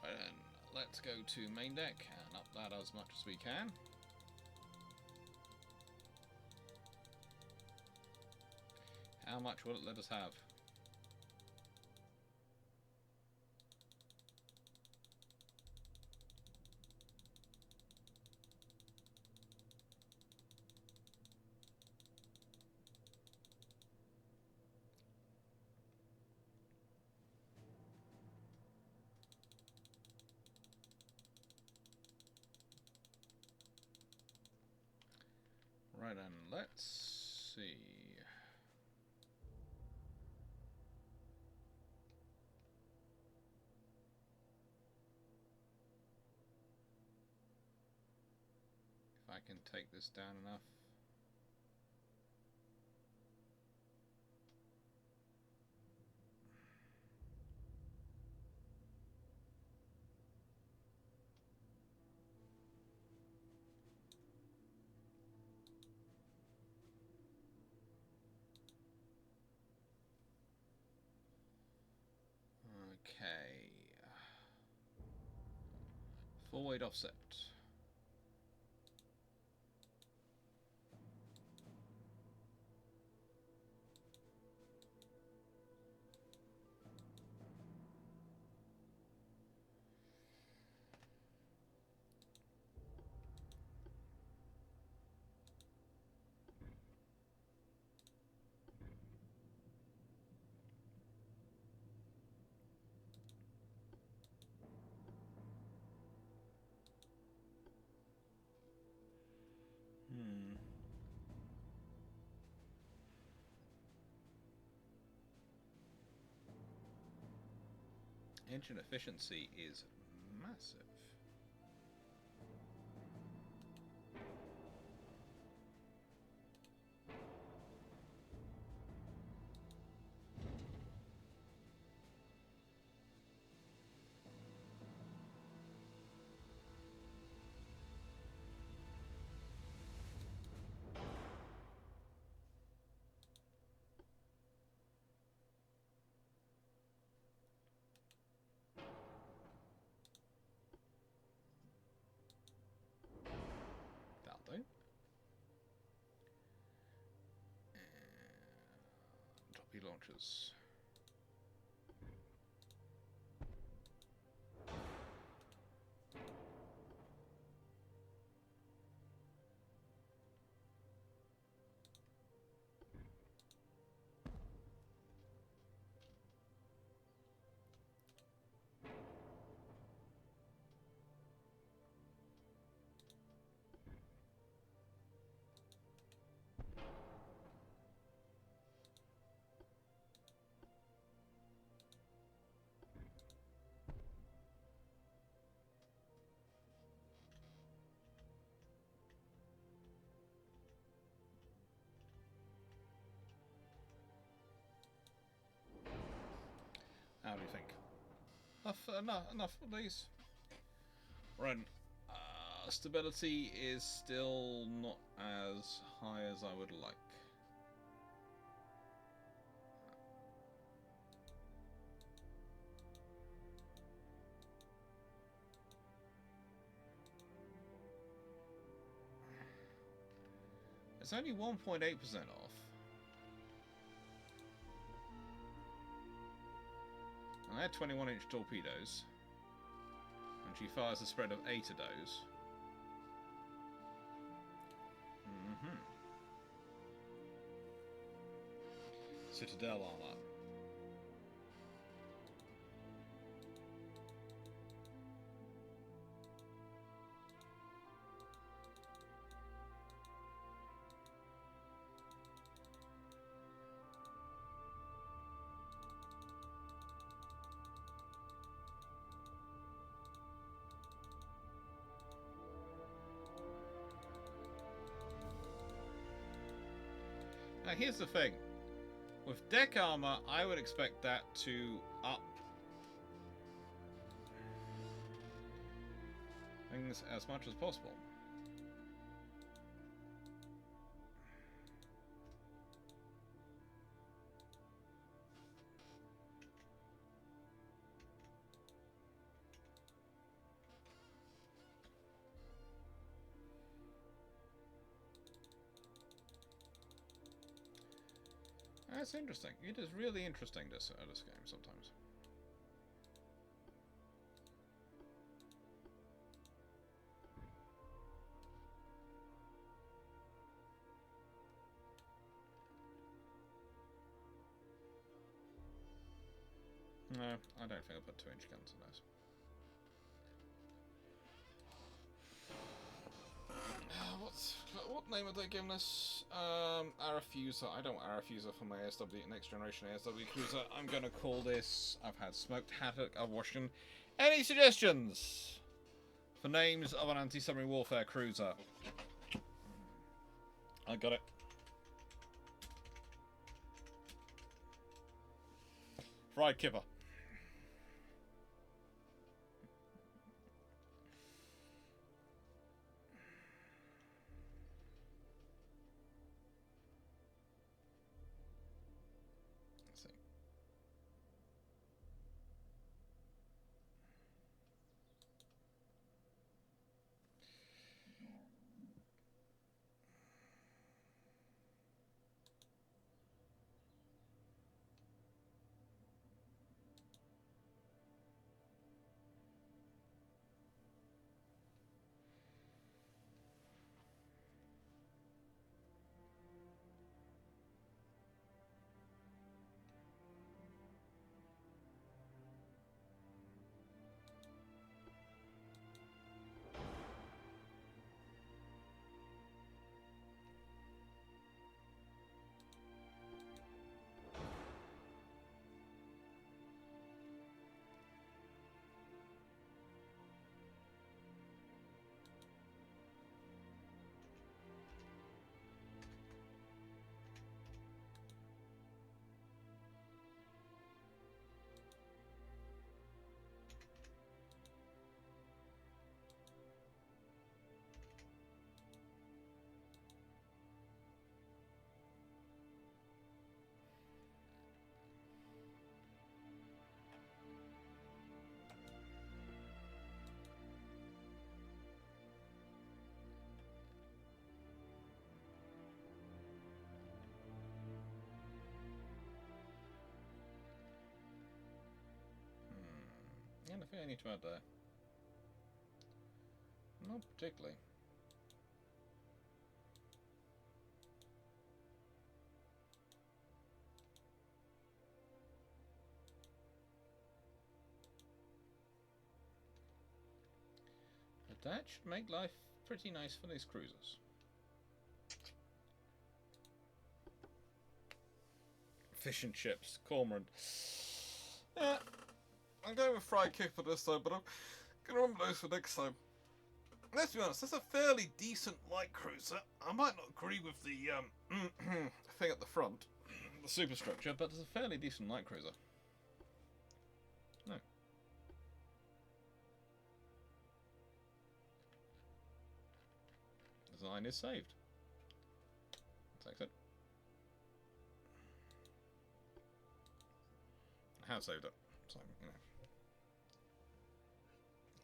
[SPEAKER 1] Right then, let's go to main deck and up that as much as we can. How much will it let us have? Right then, let's see. If I can take this down enough. Okay. Full weight offset. Engine efficiency is massive. That'll do. And torpedo launchers. How do you think? Enough of these. Right. Stability is still not as high as I would like. It's only 1.8% off. And they're 21-inch torpedoes. And she fires a spread of 8 of those. Citadel armor. Now here's the thing. With deck armor, I would expect that to up things as much as possible. That's interesting. It is really interesting, this game, sometimes. No, I don't think I'll put 2-inch guns in those. What name have they given us? Arafuser. I don't want Arafuser for my ASW, next generation ASW cruiser. I'm gonna call this. I've had Smoked Haddock of Washington. Any suggestions for names of an anti-submarine warfare cruiser? I got it. Fried Kipper. Anything I need to add there? Not particularly. But that should make life pretty nice for these cruisers. Efficient ships, Cormorant. Yeah. I'm going with fried kick for this time, but I'm going to remember those for next time. Let's be honest, that's a fairly decent light cruiser. I might not agree with the thing at the front, the superstructure, but it's a fairly decent light cruiser. design is saved. Let's exit. I have saved it, so, you know.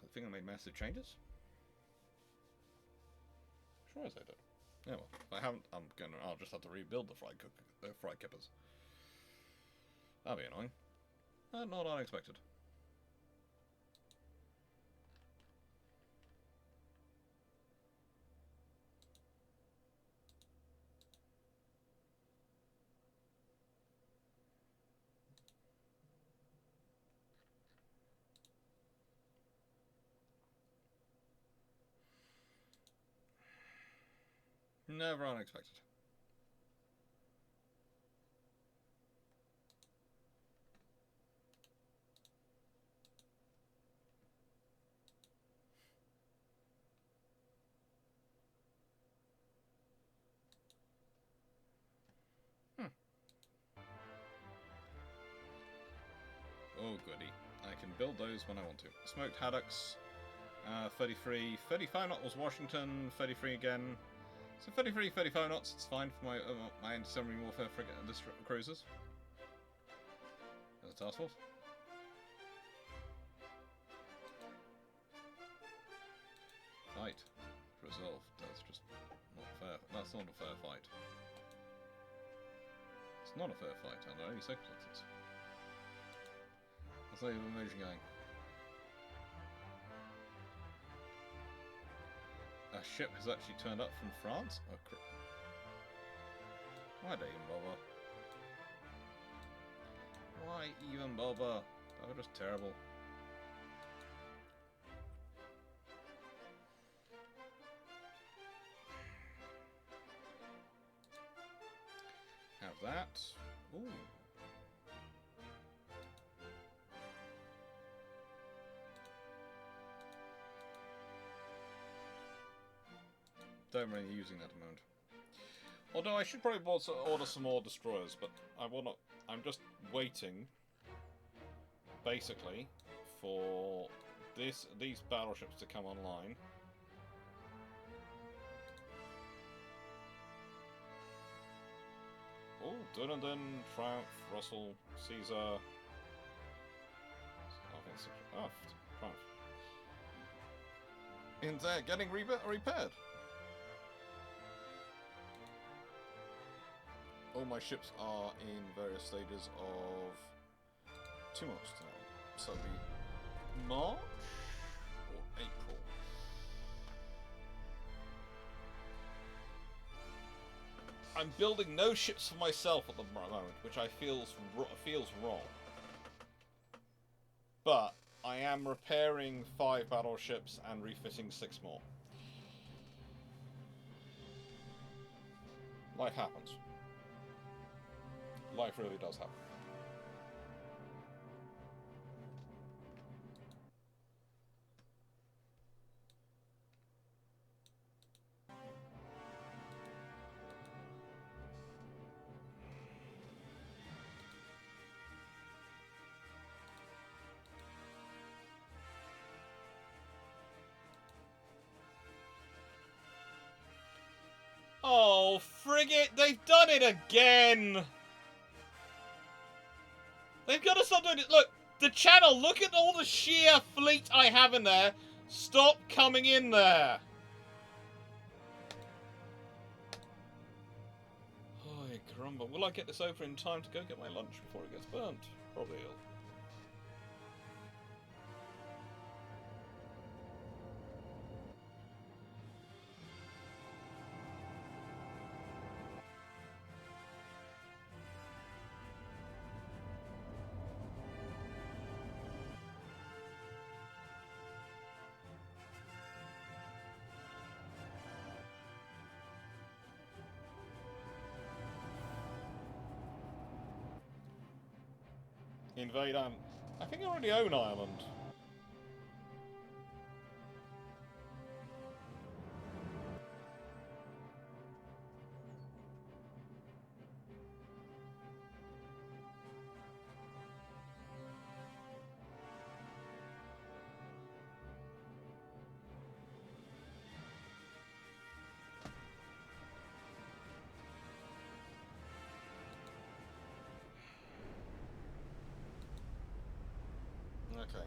[SPEAKER 1] I think I made massive changes. Sure I saved it. Yeah, well, if I haven't, I'll just have to rebuild the fry kippers. That'll be annoying. Not unexpected. Never unexpected. Oh goody. I can build those when I want to. Smoked haddocks, 33, 35 knot was Washington, 33 again. So 33, 35 knots, it's fine for my anti-submarine warfare frigate and cruisers. There's a task force. Fight. Resolve. That's just not fair. That's not a fair fight. It's not a fair fight under any circumstances. That's not even a motion going. A ship has actually turned up from France? Oh, why do they even bother? Why even bother? That was just terrible. Have that. Ooh. Don't really using that at the moment. Although I should probably also order some more destroyers, but I will not. I'm just waiting, basically, for these battleships to come online. Oh, Dunedin, Triumph, Russell, Caesar. Oh, Triumph. In there, getting repaired. All my ships are in various stages of 2 months now. So it'll be March or April. I'm building no ships for myself at the moment, which I feels wrong. But I am repairing 5 battleships and refitting 6 more. Life happens. Life really does happen. Oh, frigate! They've done it again! They've got to stop doing it. Look, the channel, look at all the sheer fleet I have in there. Stop coming in there. Oh, caramba. Will I get this over in time to go get my lunch before it gets burnt? Probably will. Invade Ireland. I think I already own Ireland. Okay.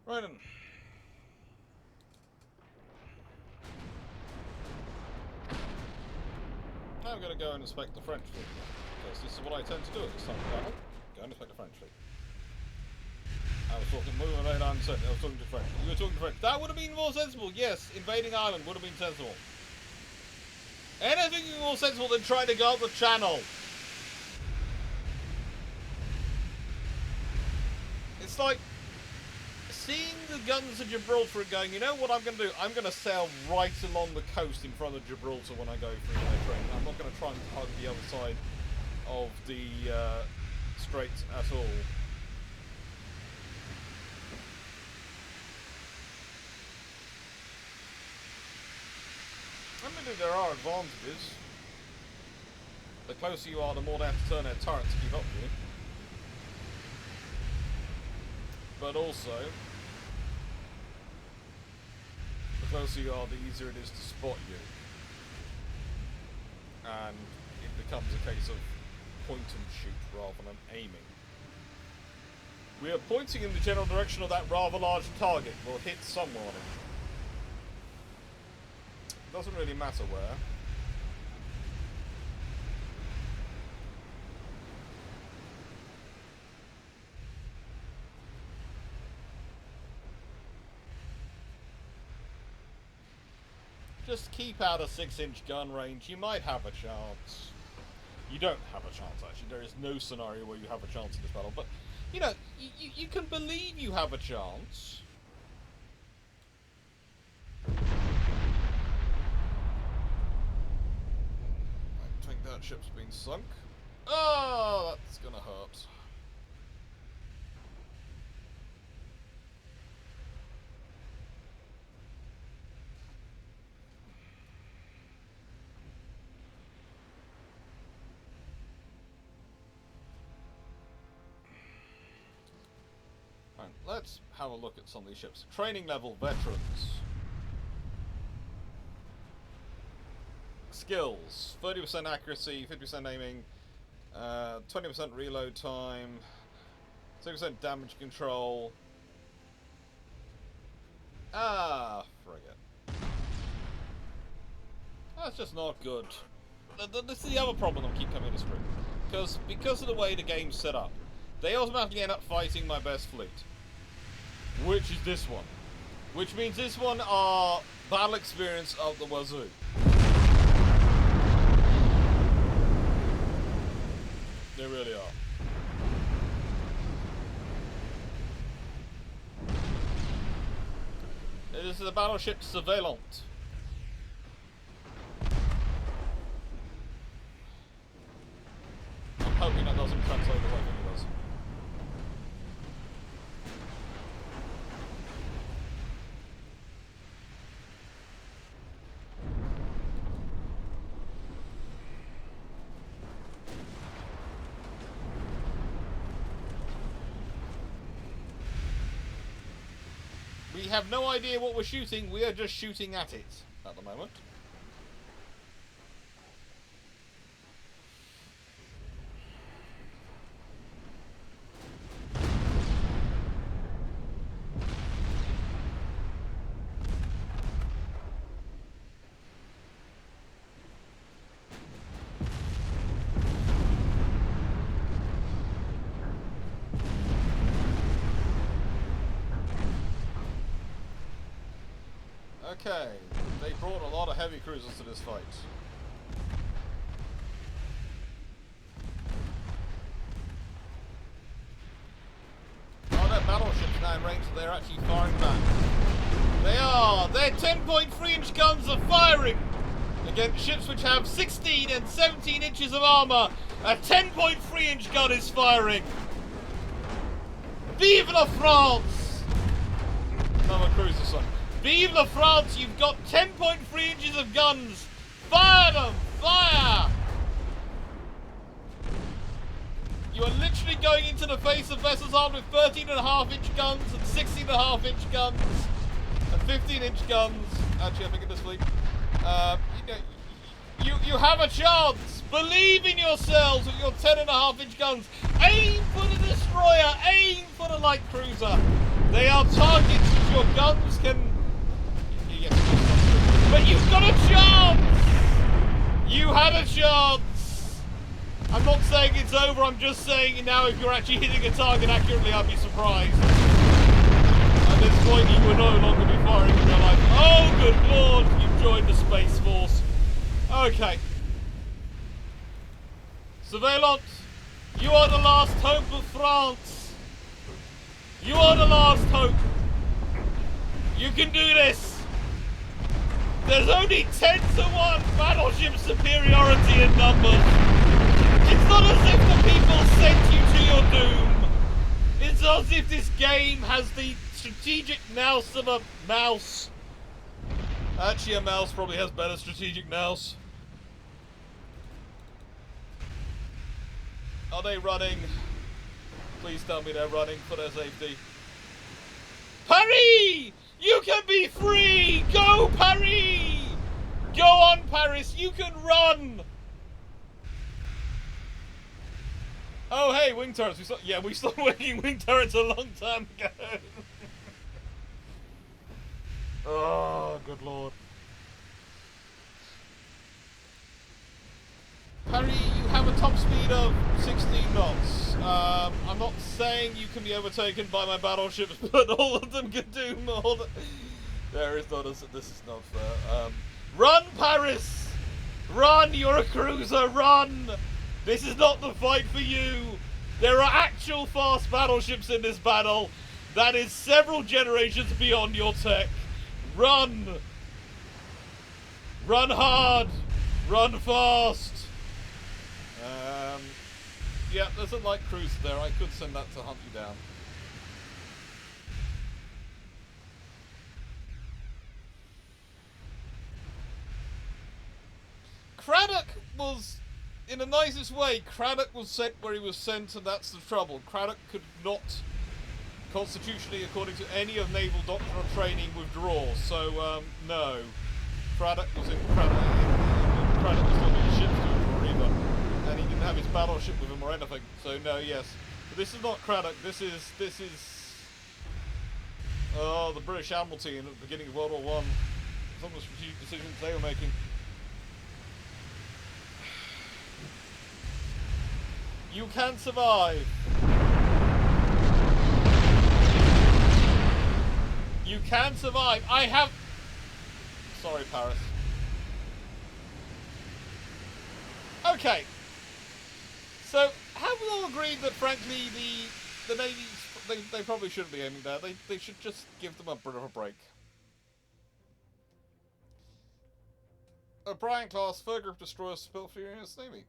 [SPEAKER 1] Right then. Now I'm going to go and inspect the French fleet, because this is what I tend to do at this time of battle. Go and inspect the French fleet. I was talking, moving right on, I was talking to French. You were talking to French. That would have been more sensible, yes. Invading Ireland would have been sensible. Anything more sensible than trying to go up the channel. It's like seeing the guns of Gibraltar and going, you know what I'm going to do? I'm going to sail right along the coast in front of Gibraltar when I go through my train. I'm not going to try and hug the other side of the straits at all. Admittedly, there are advantages. The closer you are, the more they have to turn their turrets to keep up with you. But also, the closer you are, the easier it is to spot you. And it becomes a case of point and shoot rather than aiming. We are pointing in the general direction of that rather large target. We'll hit somewhere on it. Doesn't really matter where. Just keep out of 6-inch gun range. You might have a chance. You don't have a chance, actually. There is no scenario where you have a chance in this battle. But, you know, you can believe you have a chance. I think that ship's been sunk. Oh, that's gonna hurt. Right, let's have a look at some of these ships. Training level veterans. Skills: 30% accuracy, 50% aiming, 20% reload time, 6% damage control. Ah, frigate. That's just not good. This is the other problem I keep coming to screw. Because of the way the game's set up, they automatically end up fighting my best fleet. Which is this one. Which means this one are battle experience of the wazoo. They really are. This is a battleship Surveillant. I'm hoping that doesn't translate as I think it does. We have no idea what we're shooting, we are just shooting at it at the moment. Okay, they brought a lot of heavy cruisers to this fight. Oh, their battleships now in range, so they're actually firing back. They are! Their 10.3-inch guns are firing against ships which have 16 and 17 inches of armour. A 10.3-inch gun is firing! Vive la France! Another cruiser, son. Vive la France, you've got 10.3 inches of guns! Fire them! Fire! You are literally going into the face of vessels armed with 13.5-inch guns and 16.5-inch guns and 15-inch guns. Actually, I think in this fleet. You have a chance! Believe in yourselves with your 10.5-inch guns! Aim for the destroyer! Aim for the light cruiser! They are targets which your guns can... But you've got a chance! You had a chance! I'm not saying it's over, I'm just saying now if you're actually hitting a target accurately, I'd be surprised. At this point, you will no longer be firing in real life. Oh, good lord, you've joined the Space Force. Okay. Surveillance, you are the last hope of France. You are the last hope. You can do this. There's only 10-to-1 battleship superiority in numbers. It's not as if the people sent you to your doom. It's as if this game has the strategic nous of a mouse. Actually, a mouse probably has better strategic nous. Are they running? Please tell me they're running for their safety. Paris! You can be free! Go, Paris! Go on, Paris! You can run! Oh, hey, wing turrets. We stopped making wing turrets a long time ago. Oh, good lord. Paris, you have a top speed of 16 knots. I'm not saying you can be overtaken by my battleships, but all of them can do more than... This is not fair. Run, Paris! Run, you're a cruiser, run! This is not the fight for you! There are actual fast battleships in this battle. That is several generations beyond your tech. Run! Run hard! Run fast! Yeah, there's a light cruiser there. I could send that to hunt you down. Craddock was, in the nicest way, Craddock was sent where he was sent, and that's the trouble. Craddock could not, constitutionally, according to any of naval doctrinal training, withdraw. So, no. Craddock was in Craddock was not in ships to withdraw either. And he didn't have his battleship with him or anything. So, no, yes. But this is not Craddock. This is... Oh, the British Admiralty in the beginning of World War I. Some of the strategic decisions they were making. You can survive. You can survive. I have... Sorry, Paris. Okay. So, have we all agreed that, frankly, the Navy, they probably shouldn't be aiming there. They should just give them a bit of a break. O'Brien-class fur group destroyers spill for US Navy.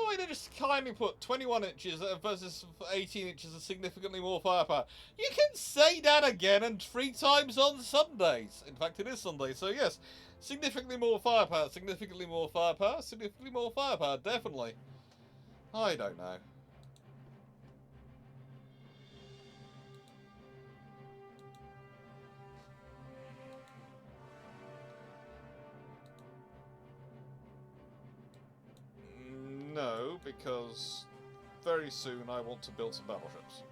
[SPEAKER 1] Oh, I just kindly put 21 inches versus 18 inches of significantly more firepower? You can say that again and 3 times on Sundays. In fact, it is Sunday, so yes. Significantly more firepower, significantly more firepower, significantly more firepower, definitely. I don't know. No, because very soon I want to build some battleships.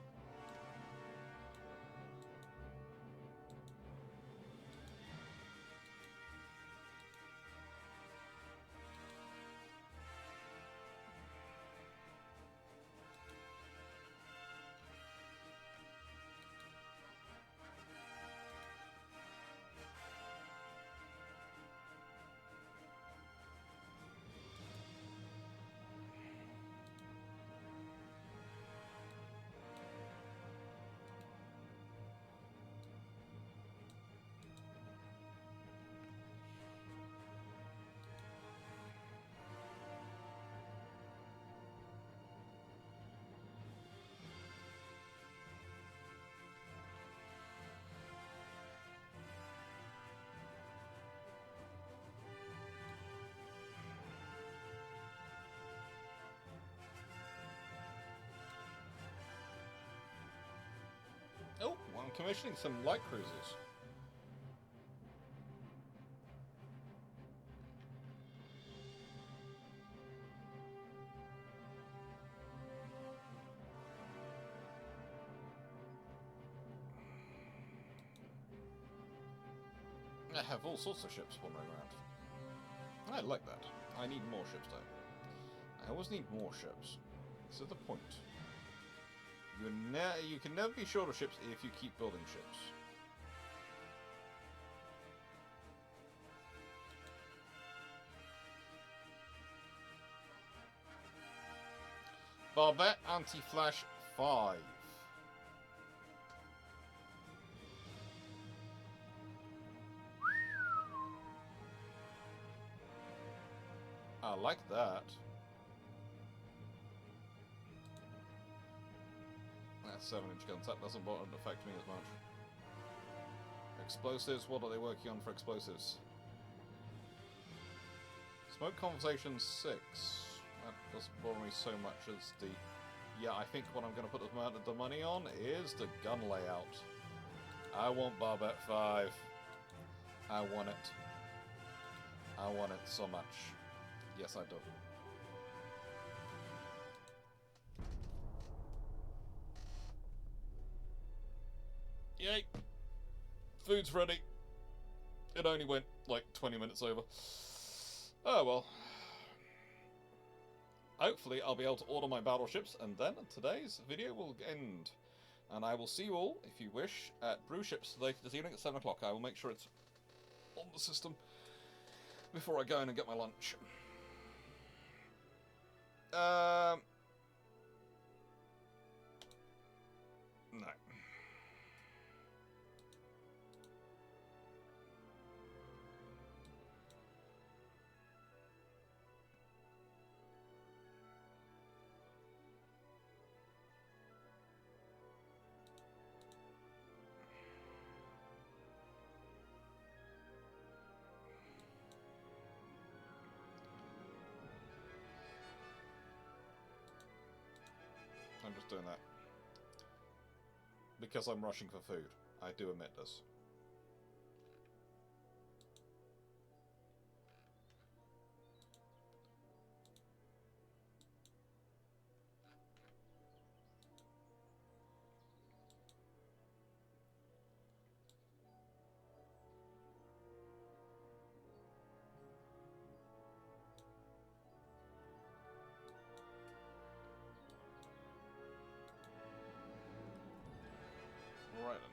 [SPEAKER 1] Oh, I'm commissioning some light cruisers. I have all sorts of ships wandering around. I like that. I need more ships though. I always need more ships. This is the point. You can never be short of ships if you keep building ships. Barbette Anti-Flash 5. I like that. That's 7-inch guns. That doesn't affect me as much. Explosives. What are they working on for explosives? Smoke Conversation 6. That doesn't bother me so much as the... Yeah, I think what I'm going to put the money on is the gun layout. I want Barbette 5. I want it. I want it so much. Yes, I do. Yay! Food's ready. It only went like 20 minutes over. Oh well. Hopefully I'll be able to order my battleships and then today's video will end. And I will see you all, if you wish, at Brew Ships later this evening at 7 o'clock. I will make sure it's on the system before I go in and get my lunch. No. I'm just doing that because I'm rushing for food. I do admit this. Right then.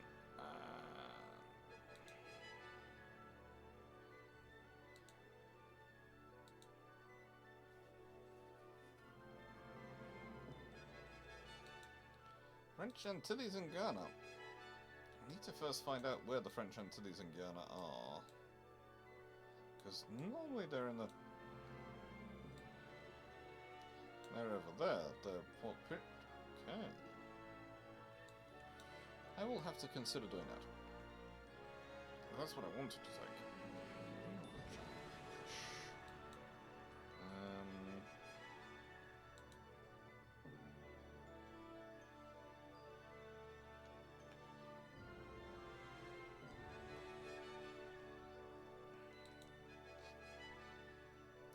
[SPEAKER 1] French Antilles and Guyana. I need to first find out where the French Antilles and Guyana are. Because normally they're in the... They're over there. The port pit. Okay. I will have to consider doing that. That's what I wanted to take.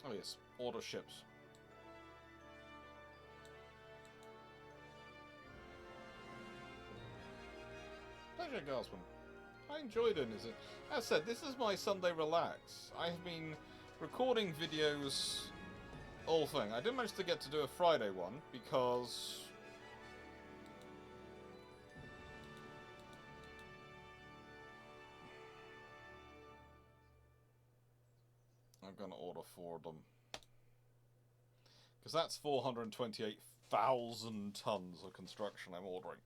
[SPEAKER 1] Oh yes, order ships. Pleasure, Garsman. I enjoyed it. As I said, this is my Sunday relax. I've been recording videos all thing. I didn't manage to get to do a Friday one because I'm going to order 4 of them. Because that's 428,000 tons of construction I'm ordering.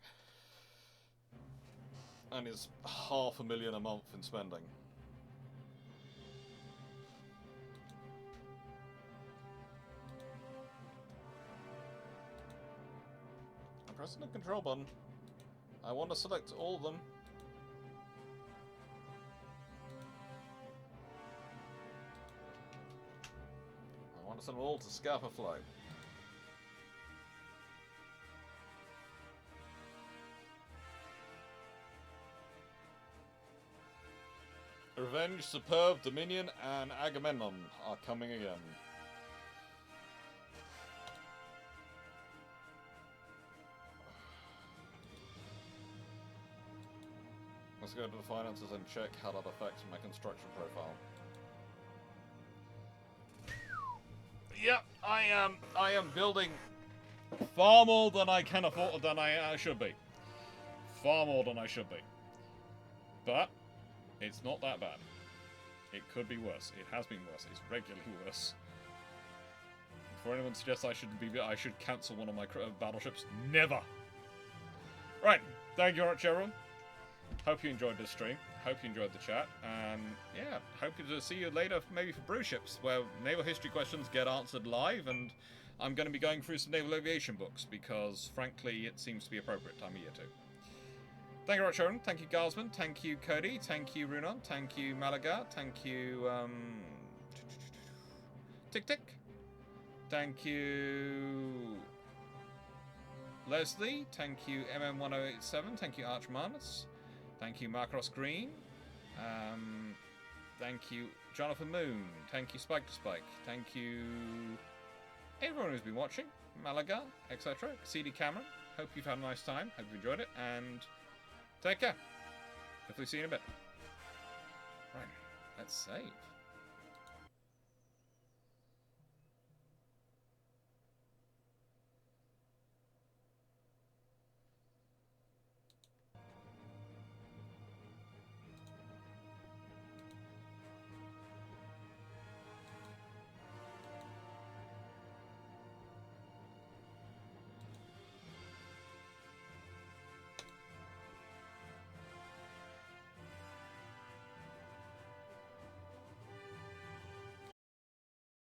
[SPEAKER 1] And it's $500,000 a month in spending. I'm pressing the control button. I want to select all of them. I want to send them all to Scapa Flow. Revenge, Superb, Dominion, and Agamemnon are coming again. Let's go to the finances and check how that affects my construction profile. Yep, I am building far more than I can afford, than I should be. Far more than I should be. But it's not that bad. It could be worse. It has been worse. It's regularly worse. Before anyone suggests I should cancel one of my battleships, never. Right. Thank you very much, everyone. Hope you enjoyed this stream. Hope you enjoyed the chat. And yeah, hope to see you later, maybe for brew ships, where naval history questions get answered live. And I'm going to be going through some naval aviation books because, frankly, it seems to be appropriate time of year too. Thank you very much, Sharon. Thank you, Garsman. Thank you, Cody. Thank you, Runon. Thank you, Malaga. Thank you, Tick Tick. Thank you, Leslie. Thank you, MM1087. Thank you, Archmanus. Thank you, Marcos Green. Thank you, Jonathan Moon. Thank you, Spike to Spike. Thank you, everyone who's been watching. Malaga, etc. CD Cameron. Hope you've had a nice time. Hope you enjoyed it. And take care. Hopefully see you in a bit. Right, let's save.